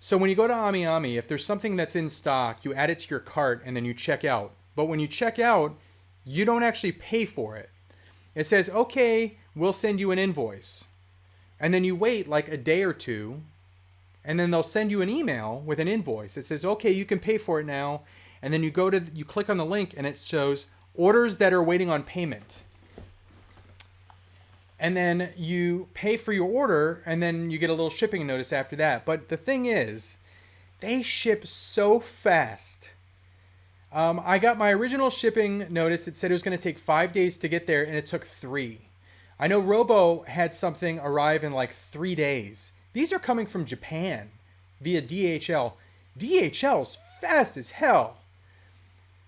So when you go to AmiAmi, if there's something that's in stock, you add it to your cart and then you check out. But when you check out, you don't actually pay for it. It says, okay, we'll send you an invoice. And then you wait like a day or two, and then they'll send you an email with an invoice. It says, okay, you can pay for it now. And then you click on the link and it shows orders that are waiting on payment. And then you pay for your order and then you get a little shipping notice after that. But the thing is, they ship so fast. I got my original shipping notice. It said it was going to take 5 days to get there and it took 3. I know Robo had something arrive in like 3 days. These are coming from Japan via DHL. DHL's fast as hell.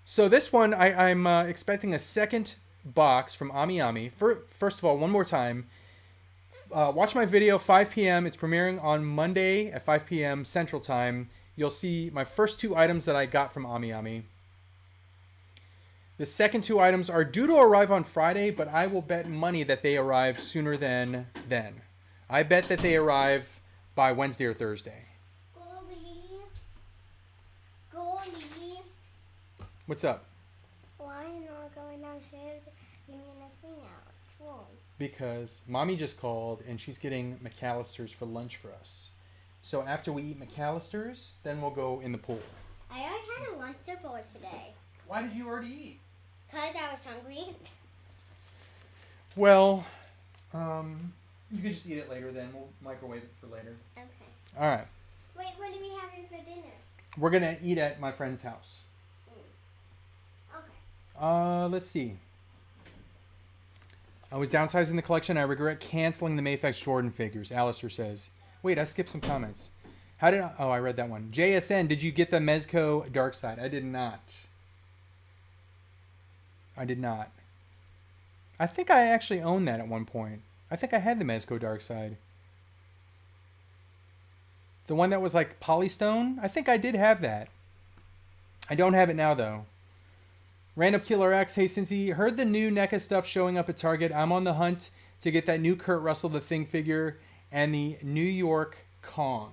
So this one, I'm expecting a second box from AmiAmi. First of all, one more time, watch my video 5 p.m. It's premiering on Monday at 5 p.m. Central Time. You'll see my first 2 items that I got from AmiAmi. The second two items are due to arrive on Friday, but I will bet money that they arrive sooner than then. I bet that they arrive by Wednesday or Thursday. Goalie. What's up? Why not going downstairs giving a thing out? Whoa. Because Mommy just called and she's getting McAllister's for lunch for us. So after we eat McAllister's, then we'll go in the pool. I already had a lunch support today. Why did you already eat? Because I was hungry. Well, you can just eat it later then. We'll microwave it for later. Okay. All right. Wait, what are we having for dinner? We're going to eat at my friend's house. Okay. Let's see. I was downsizing the collection. I regret canceling the Mayfex Jordan figures, Alistair says. Wait, I skipped some comments. I read that one. JSN, did you get the Mezco Dark Side? I did not. I think I actually owned that at one point. I think I had the Mezco Dark Side. The one that was like Polystone? I think I did have that. I don't have it now, though. Random Killer X, hey, since he heard the new NECA stuff showing up at Target, I'm on the hunt to get that new Kurt Russell The Thing figure and the New York Kong.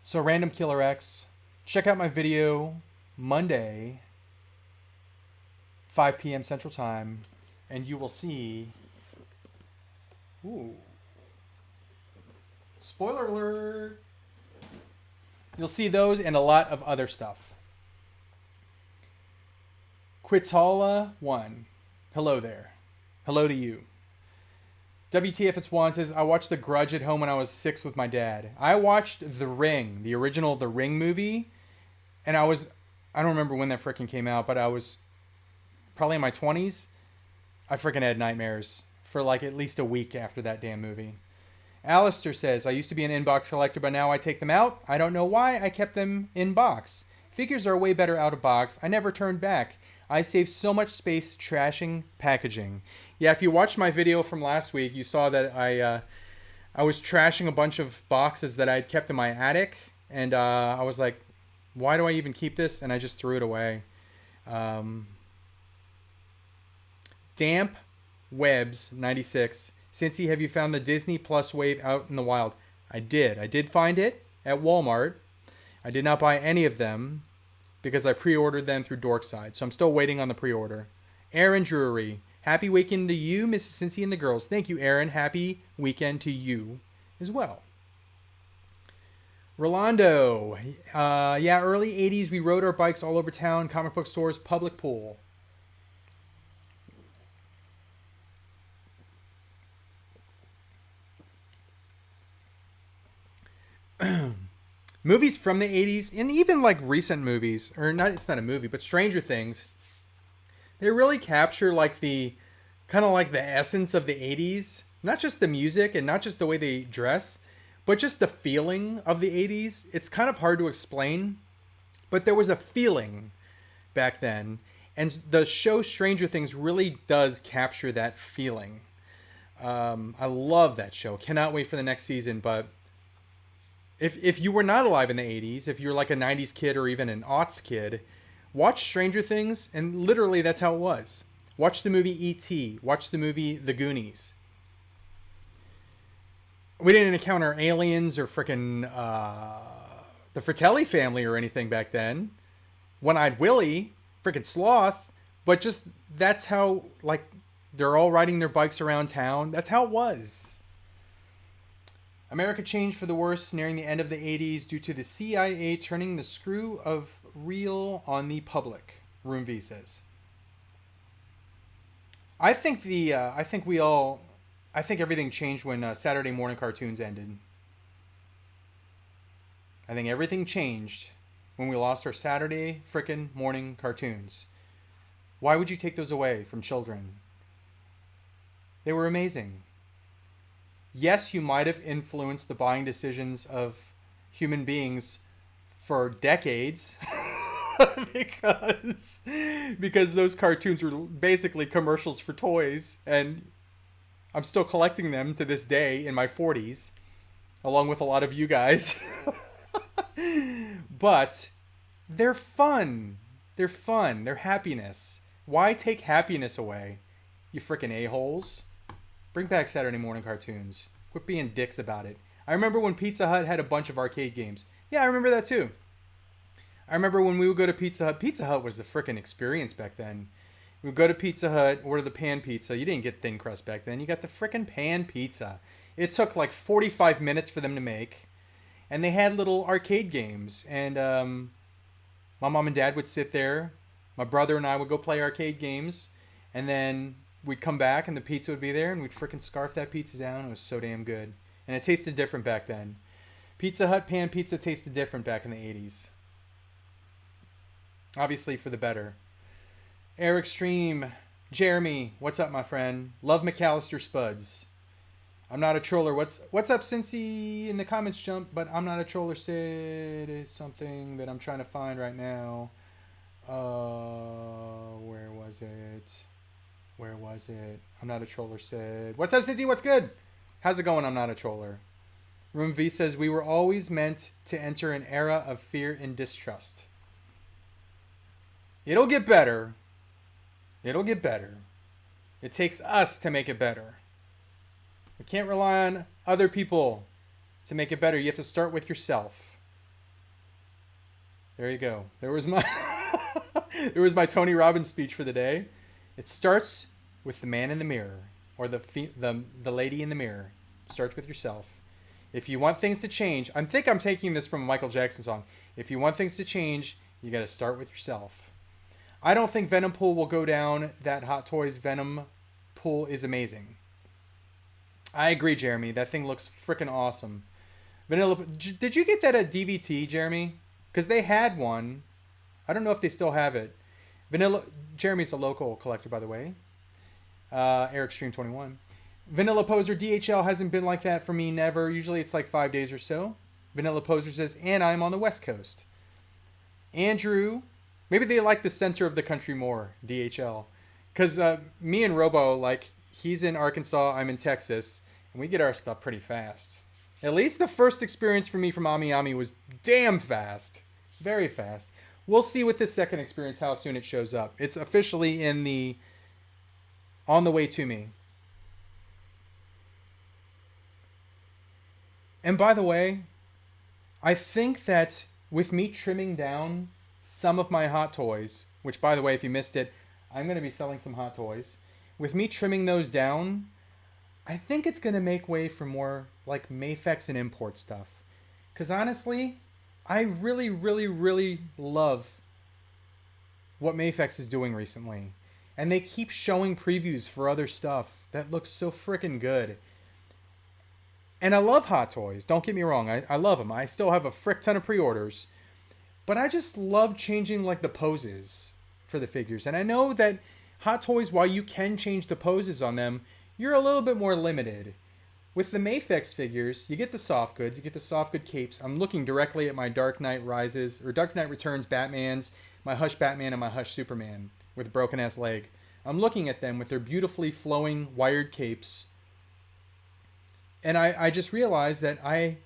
So Random Killer X, check out my video Monday, 5 p.m. Central Time, and you will see. Ooh. Spoiler alert. You'll see those and a lot of other stuff. Quitala1. Hello there. Hello to you. WTF It's Juan says, I watched The Grudge at home when I was 6 with my dad. I watched The Ring, the original The Ring movie, and I don't remember when that frickin' came out, but I was probably in my 20s. I frickin' had nightmares for like at least a week after that damn movie. Alistair says, I used to be an in-box collector, but now I take them out. I don't know why I kept them in box. Figures are way better out of box. I never turned back. I save so much space trashing packaging. Yeah, if you watched my video from last week, you saw that I was trashing a bunch of boxes that I had kept in my attic, and I was like, why do I even keep this? And I just threw it away. Damp Webs 96. Cincy, have you found the Disney Plus wave out in the wild? I did. I did find it at Walmart. I did not buy any of them because I pre-ordered them through Dorkside. So I'm still waiting on the pre-order. Aaron Drury. Happy weekend to you, Mrs. Cincy and the girls. Thank you, Aaron. Happy weekend to you as well. Rolando. Yeah, early 80s, we rode our bikes all over town, comic book stores, public pool. Movies from the 80s, and even like recent movies, or not, it's not a movie, but Stranger Things, they really capture like the kind of like the essence of the 80s. Not just the music and not just the way they dress, but just the feeling of the 80s. It's kind of hard to explain, but there was a feeling back then, and the show Stranger Things really does capture that feeling. I love that show. Cannot wait for the next season, but if you were not alive in the 80s, if you're like a 90s kid or even an aughts kid, watch Stranger Things, and literally that's how it was. Watch the movie E.T. Watch the movie The Goonies. We didn't encounter aliens or frickin' the Fratelli family or anything back then. One-Eyed Willie, frickin' Sloth, but just that's how, like, they're all riding their bikes around town. That's how it was. America changed for the worse nearing the end of the 80s due to the CIA turning the screw of real on the public, Room V says. I think everything changed when Saturday morning cartoons ended. I think everything changed when we lost our Saturday frickin' morning cartoons. Why would you take those away from children? They were amazing. Yes, you might have influenced the buying decisions of human beings for decades. because those cartoons were basically commercials for toys, and I'm still collecting them to this day in my 40s, along with a lot of you guys. But they're fun. They're fun. They're happiness. Why take happiness away, you frickin' a-holes? Bring back Saturday morning cartoons. Quit being dicks about it. I remember when Pizza Hut had a bunch of arcade games. Yeah, I remember that too. I remember when we would go to Pizza Hut. Pizza Hut was the frickin' experience back then. We would go to Pizza Hut, order the pan pizza. You didn't get thin crust back then. You got the frickin' pan pizza. It took like 45 minutes for them to make. And they had little arcade games. And my mom and dad would sit there. My brother and I would go play arcade games. And then we'd come back and the pizza would be there. And we'd frickin' scarf that pizza down. It was so damn good. And it tasted different back then. Pizza Hut pan pizza tasted different back in the 80s. Obviously for the better. Eric Stream, Jeremy, what's up, my friend? Love McAllister Spuds. I'm not a troller. What's up, Cincy? In the comments, jump. But I'm not a troller. Sid is something that I'm trying to find right now. Where was it? Where was it? I'm not a troller. Sid. What's up, Cincy? What's good? How's it going? I'm not a troller. Room V says we were always meant to enter an era of fear and distrust. It'll get better. It'll get better. It takes us to make it better. We can't rely on other people to make it better. You have to start with yourself. There you go. There was my there was my Tony Robbins speech for the day. It starts with the man in the mirror, or the lady in the mirror. It starts with yourself. If you want things to change, I think I'm taking this from a Michael Jackson song. If you want things to change, you got to start with yourself. I don't think Venom Pool will go down. That Hot Toys Venom Pool is amazing. I agree, Jeremy. That thing looks freaking awesome. Vanilla. Did you get that at DVT, Jeremy? Because they had one. I don't know if they still have it. Vanilla. Jeremy's a local collector, by the way. Eric Stream 21. Vanilla Poser DHL hasn't been like that for me, never. Usually it's like 5 days or so. Vanilla Poser says, and I'm on the West Coast. Andrew. Maybe they like the center of the country more, DHL. Because me and Robo, like, he's in Arkansas, I'm in Texas, and we get our stuff pretty fast. At least the first experience for me from Ami Ami was damn fast. Very fast. We'll see with this second experience how soon it shows up. It's officially on the way to me. And by the way, I think that with me trimming down some of my Hot Toys, which, by the way, if you missed it, I'm going to be selling some Hot Toys. With me trimming those down, I think it's going to make way for more like Mafex and import stuff. Because honestly, I really, really, really love what Mafex is doing recently. And they keep showing previews for other stuff that looks so freaking good. And I love Hot Toys. Don't get me wrong. I love them. I still have a frick ton of pre-orders. But I just love changing like the poses for the figures. And I know that Hot Toys, while you can change the poses on them, you're a little bit more limited. With the Mafex figures, you get the soft goods, you get the soft good capes. I'm looking directly at my Dark Knight Rises, or Dark Knight Returns Batmans, my Hush Batman and my Hush Superman with a broken ass leg. I'm looking at them with their beautifully flowing wired capes. And I just realized that I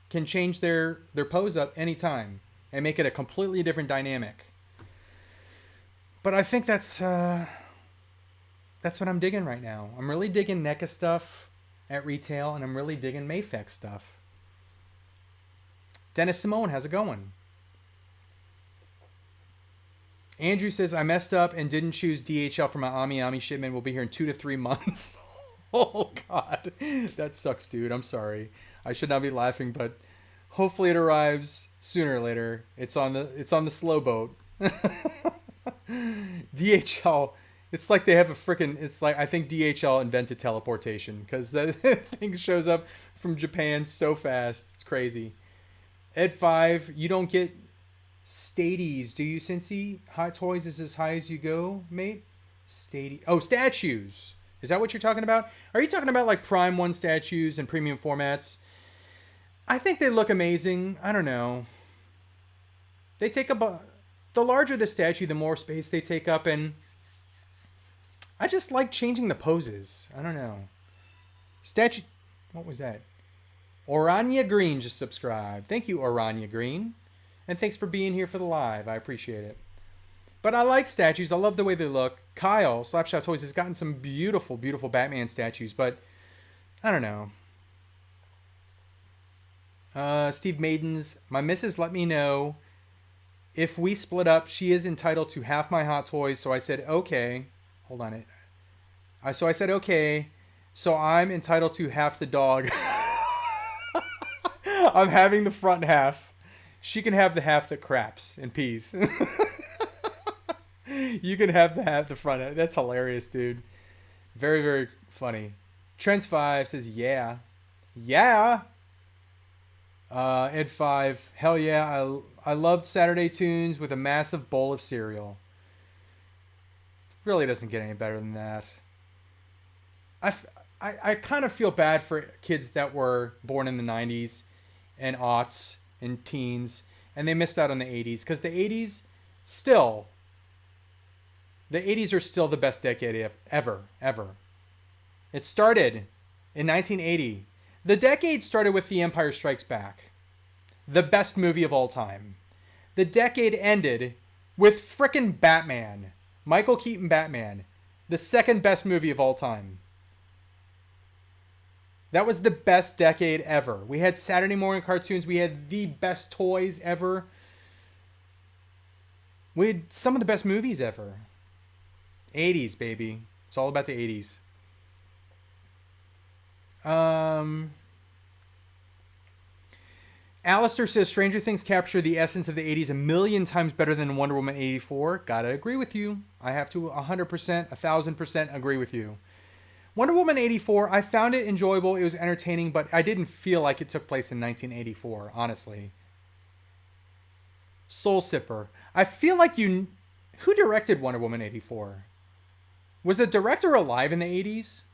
can change their pose up anytime and make it a completely different dynamic. But I think that's what I'm digging right now. I'm really digging NECA stuff at retail, and I'm really digging Mafex stuff. Dennis Simone, how's it going? Andrew says, I messed up and didn't choose DHL for my Ami Ami shipment. We'll be here in 2 to 3 months. Oh, God. That sucks, dude. I'm sorry. I should not be laughing, but hopefully it arrives sooner or later. It's on the slow boat. DHL, it's like they have a freaking, it's like, I think DHL invented teleportation, because that thing shows up from Japan so fast. It's crazy. Ed 5, you don't get stadies, do you, Cincy? Hot Toys is as high as you go, mate? Oh, statues. Is that what you're talking about? Are you talking about like Prime 1 statues and premium formats? I think they look amazing. I don't know. They take the larger the statue, the more space they take up, and I just like changing the poses. I don't know. Statue, what was that? Orania Green just subscribed. Thank you, Orania Green. And thanks for being here for the live. I appreciate it. But I like statues. I love the way they look. Kyle, Slapshot Toys, has gotten some beautiful, beautiful Batman statues, but I don't know. Steve Maidens, my missus let me know if we split up, she is entitled to half my Hot Toys. So I said, okay. Hold on. So I said, okay. So I'm entitled to half the dog. I'm having the front half. She can have the half that craps and pees. You can have the front. That's hilarious, dude. Very, very funny. Trents5 says, yeah. Yeah. Ed5, hell yeah. I loved Saturday Tunes with a massive bowl of cereal. Really doesn't get any better than that. I kind of feel bad for kids that were born in the 90s and aughts and teens, and they missed out on the 80s, because the 80s are still the best decade ever. It started in 1980. The decade started with The Empire Strikes Back, the best movie of all time. The decade ended with frickin' Batman, Michael Keaton Batman, the second best movie of all time. That was the best decade ever. We had Saturday morning cartoons. We had the best toys ever. We had some of the best movies ever. 80s, baby. It's all about the 80s. Alistair says Stranger Things capture the essence of the 80s a million times better than Wonder Woman 84. Gotta agree with you. I have to 100%, 1000% agree with you. Wonder Woman 84, I found it enjoyable. It was entertaining, but I didn't feel like it took place in 1984, honestly. Soul Sipper. I feel like you... Who directed Wonder Woman 84? Was the director alive in the 80s?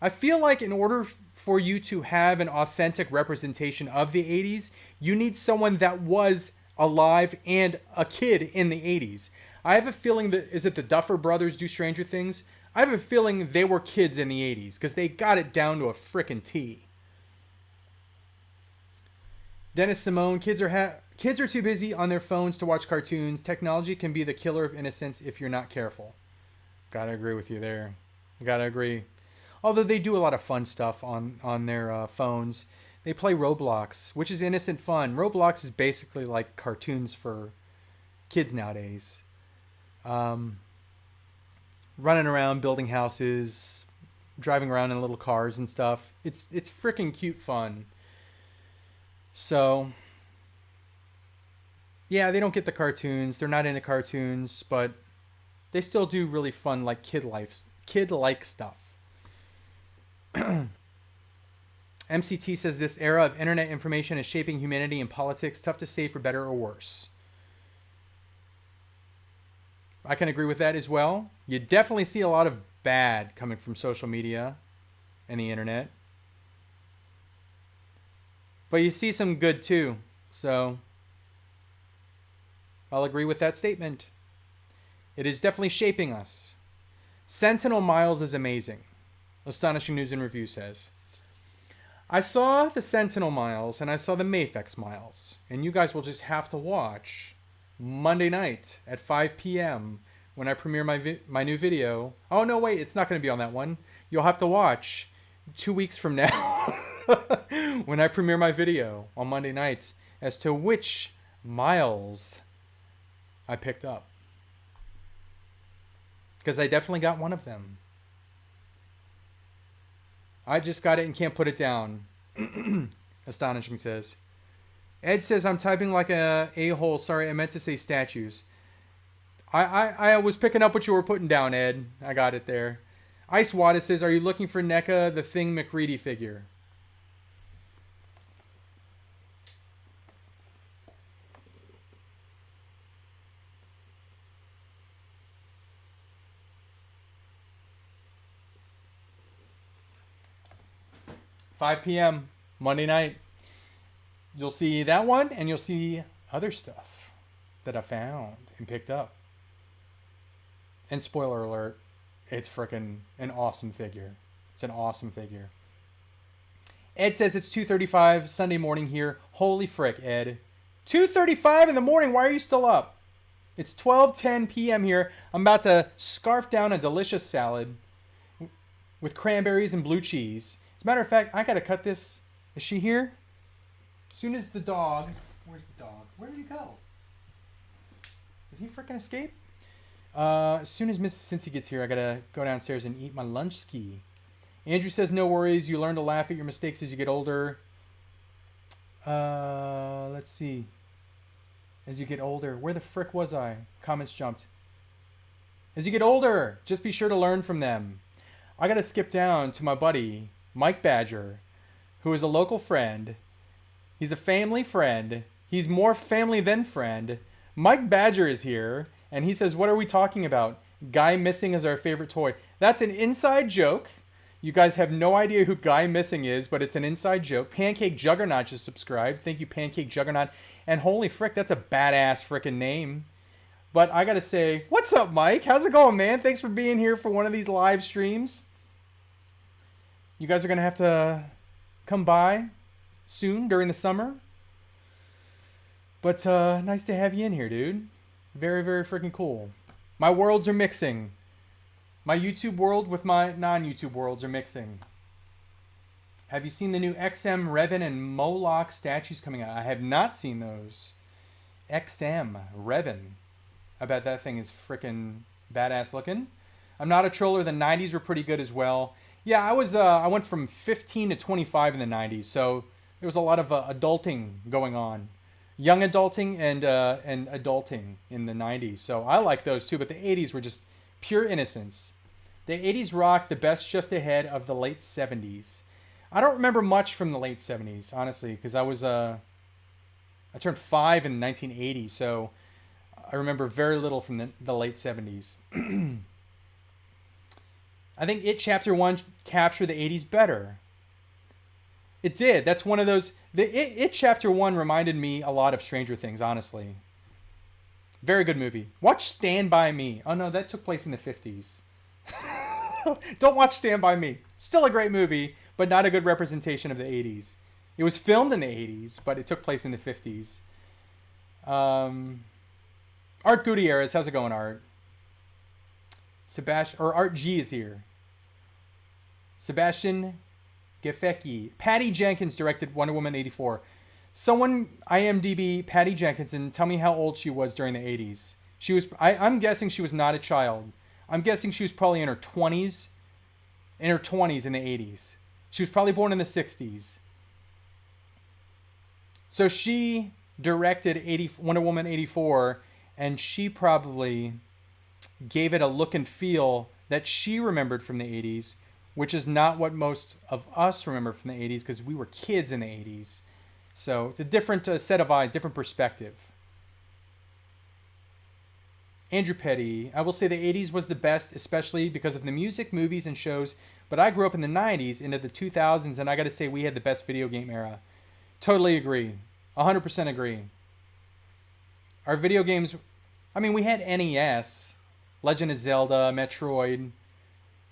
I feel like in order for you to have an authentic representation of the 80s, you need someone that was alive and a kid in the 80s. I have a feeling that... Is it the Duffer Brothers do Stranger Things? I have a feeling they were kids in the 80s, because they got it down to a frickin' T. Dennis Simone, kids are too busy on their phones to watch cartoons. Technology can be the killer of innocence if you're not careful. Gotta agree with you there. Gotta agree. Although they do a lot of fun stuff on their phones. They play Roblox, which is innocent fun. Roblox is basically like cartoons for kids nowadays. Running around, building houses, driving around in little cars and stuff. It's freaking cute fun. So, yeah, they don't get the cartoons. They're not into cartoons, but they still do really fun, like kid-like stuff. MCT says this era of internet information is shaping humanity and politics. Tough to say for better or worse. I can agree with that as well. You definitely see a lot of bad coming from social media and the internet. But you see some good too. So I'll agree with that statement. It is definitely shaping us. Sentinel Miles is amazing. Astonishing News and Review says. I saw the Sentinel Miles and I saw the Mafex Miles. And you guys will just have to watch Monday night at 5 p.m. when I premiere my new video. Oh, no, wait. It's not going to be on that one. You'll have to watch 2 weeks from now when I premiere my video on Monday nights as to which Miles I picked up. Because I definitely got one of them. I just got it and can't put it down. Astonishing says. Ed says, I'm typing like a a-hole. Sorry, I meant to say statues. I was picking up what you were putting down, Ed. I got it there. Ice Wada says, are you looking for NECA, the Thing McReady figure? $5 p.m. Monday night. You'll see that one, and you'll see other stuff. that I found and picked up. And spoiler alert, it's freaking an awesome figure. It's an awesome figure. Ed says it's 2:35 Sunday morning here. Holy frick, Ed. 2:35 in the morning. Why are you still up? It's 12:10 p.m. here. I'm about to scarf down a delicious salad with cranberries and blue cheese. As a matter of fact, I gotta cut this. Is she here? As soon as the dog... Where's the dog? Where did he go? Did he freaking escape? As soon as Mrs. Cincy gets here, I gotta go downstairs and eat my lunch ski. Andrew says, no worries. You learn to laugh at your mistakes as you get older. Let's see. As you get older. Where the frick was I? Comments jumped. As you get older, just be sure to learn from them. I gotta skip down to my buddy, Mike Badger, who is a local friend. He's a family friend. He's more family than friend. Mike Badger is here, and he says, what are we talking about? Guy Missing is our favorite toy. That's an inside joke. You guys have no idea who Guy Missing is, but it's an inside joke. Pancake Juggernaut just subscribed. Thank you, Pancake Juggernaut. And holy frick, that's a badass frickin' name. But I gotta say, what's up, Mike? How's it going, man? Thanks for being here for one of these live streams. You guys are gonna have to come by soon during the summer. But nice to have you in here, dude. Very, very freaking cool. My worlds are mixing. My YouTube world with my non-YouTube worlds are mixing. Have you seen the new XM, Revan, and Moloch statues coming out? I have not seen those. XM, Revan. I bet that thing is freaking badass looking. I'm not a troller. The 90s were pretty good as well. Yeah, I went from 15 to 25 in the 90s, so there was a lot of adulting going on. Young adulting and adulting in the 90s. So I like those too, but the 80s were just pure innocence. The 80s rocked the best just ahead of the late 70s. I don't remember much from the late 70s, honestly, because I turned 5 in 1980, so I remember very little from the late 70s. I think It Chapter 1 captured the 80s better. It did. That's one of those... It Chapter 1 reminded me a lot of Stranger Things, honestly. Very good movie. Watch Stand By Me. Oh, no, that took place in the 50s. Don't watch Stand By Me. Still a great movie, but not a good representation of the 80s. It was filmed in the 80s, but it took place in the 50s. Art Gutierrez. How's it going, Art? Art G is here. Sebastian Gefecki. Patty Jenkins directed Wonder Woman 84. Someone IMDb Patty Jenkins and tell me how old she was during the 80s. She was. I'm guessing she was not a child. I'm guessing she was probably in her 20s. In her 20s in the 80s. She was probably born in the 60s. So she directed Wonder Woman 84, and she probably gave it a look and feel that she remembered from the 80s, which is not what most of us remember from the 80s because we were kids in the 80s. So it's a different set of eyes, different perspective. Andrew Petty, I will say the 80s was the best, especially because of the music, movies, and shows. But I grew up in the 90s into the 2000s, and I got to say we had the best video game era. Totally agree. 100% agree. Our video games, I mean, we had NES, Legend of Zelda, Metroid.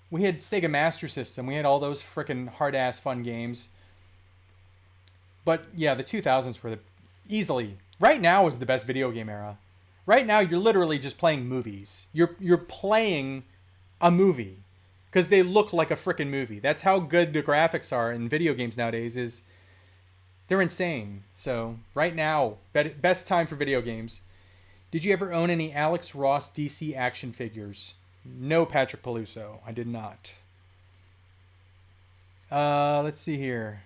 We had Sega Master System. We had all those frickin' hard-ass fun games. But yeah, the 2000s were easily. Right now is the best video game era. Right now, you're literally just playing movies. You're playing a movie because they look like a frickin' movie. That's how good the graphics are in video games nowadays. Is they're insane. So right now, best time for video games. Did you ever own any Alex Ross DC action figures? No, Patrick Peluso. I did not. Let's see here.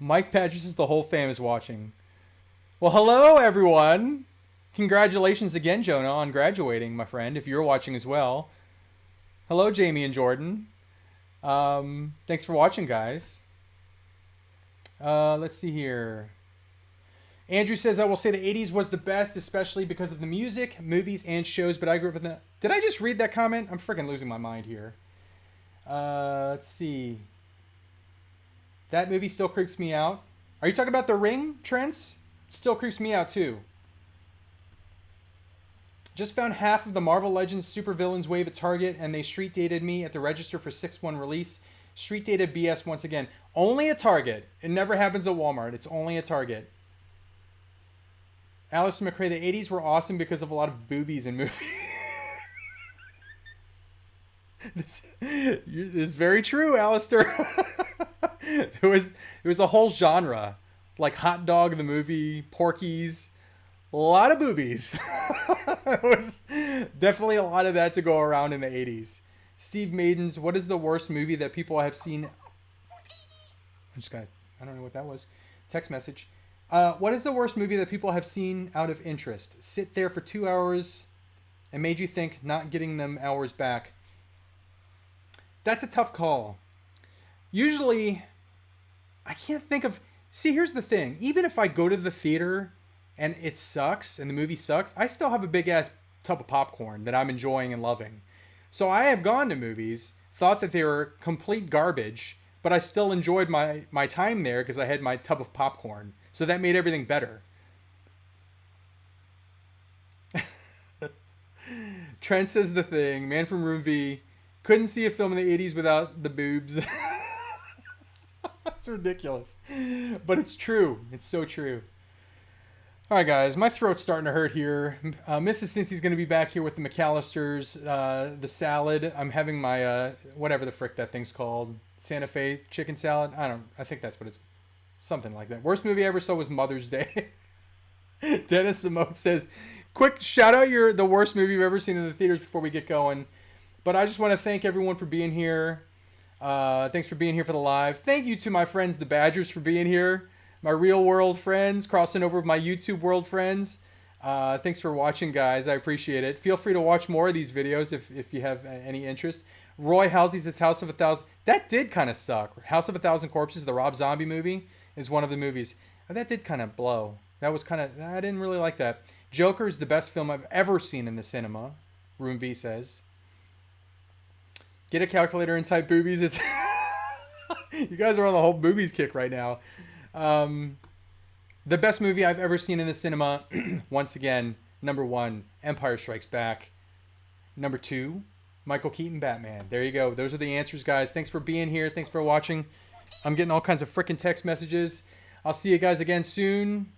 Mike Patches is the whole fam is watching. Well, hello, everyone. Congratulations again, Jonah, on graduating, my friend, if you're watching as well. Hello, Jamie and Jordan. Thanks for watching, guys. Let's see here. Andrew says, I will say the 80s was the best, especially because of the music, movies, and shows, but I grew up in the... Did I just read that comment? I'm freaking losing my mind here. Let's see. That movie still creeps me out. Are you talking about The Ring, Trents? It still creeps me out, too. Just found half of the Marvel Legends supervillains wave at Target, and they street dated me at the register for 6/1 release. Street dated BS once again. Only at Target. It never happens at Walmart. It's only at Target. Alistair McRae, the 80s were awesome because of a lot of boobies in movies. This is very true, Alistair. There was a whole genre, like Hot Dog the movie, Porky's, a lot of boobies. It was definitely a lot of that to go around in the 80s. Steve Maidens, what is the worst movie that people have seen? I don't know what that was. Text message. What is the worst movie that people have seen out of interest? Sit there for 2 hours and made you think not getting them hours back. That's a tough call. Usually, I can't think of... See, here's the thing. Even if I go to the theater and it sucks and the movie sucks, I still have a big-ass tub of popcorn that I'm enjoying and loving. So I have gone to movies, thought that they were complete garbage, but I still enjoyed my time there because I had my tub of popcorn. So that made everything better. Trent says the thing. Man from Room V. Couldn't see a film in the 80s without the boobs. That's ridiculous. But it's true. It's so true. All right, guys. My throat's starting to hurt here. Mrs. Cincy's going to be back here with the McAllisters. The salad. I'm having my, whatever the frick that thing's called. Santa Fe chicken salad. I think that's what it's... Something like that. Worst movie I ever saw was Mother's Day. Dennis Simone says, quick shout out the worst movie you've ever seen in the theaters before we get going. But I just want to thank everyone for being here. Thanks for being here for the live. Thank you to my friends, the Badgers, for being here. My real world friends, crossing over with my YouTube world friends. Thanks for watching, guys. I appreciate it. Feel free to watch more of these videos if you have any interest. Roy Halsey says House of a Thousand. That did kind of suck. House of a Thousand Corpses, the Rob Zombie movie, is one of the movies. That did kind of blow. That was kind of... I didn't really like that. Joker is the best film I've ever seen in the cinema. Room V says. Get a calculator and type boobies. It's you guys are on the whole boobies kick right now. The best movie I've ever seen in the cinema, once again, number 1, Empire Strikes Back. Number 2, Michael Keaton Batman. There you go. Those are the answers, guys. Thanks for being here. Thanks for watching. I'm getting all kinds of freaking text messages. I'll see you guys again soon.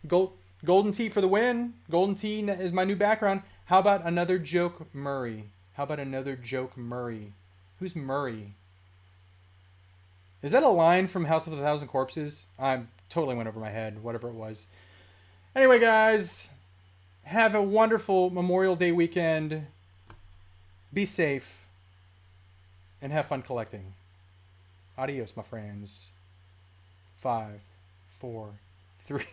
Golden Tea for the win. Golden Tea is my new background. How about another joke, Murray? How about another joke, Murray? Who's Murray? Is that a line from House of a Thousand Corpses? I totally went over my head, whatever it was. Anyway, guys, have a wonderful Memorial Day weekend. Be safe. And have fun collecting. Adios, my friends. 5, 4, 3...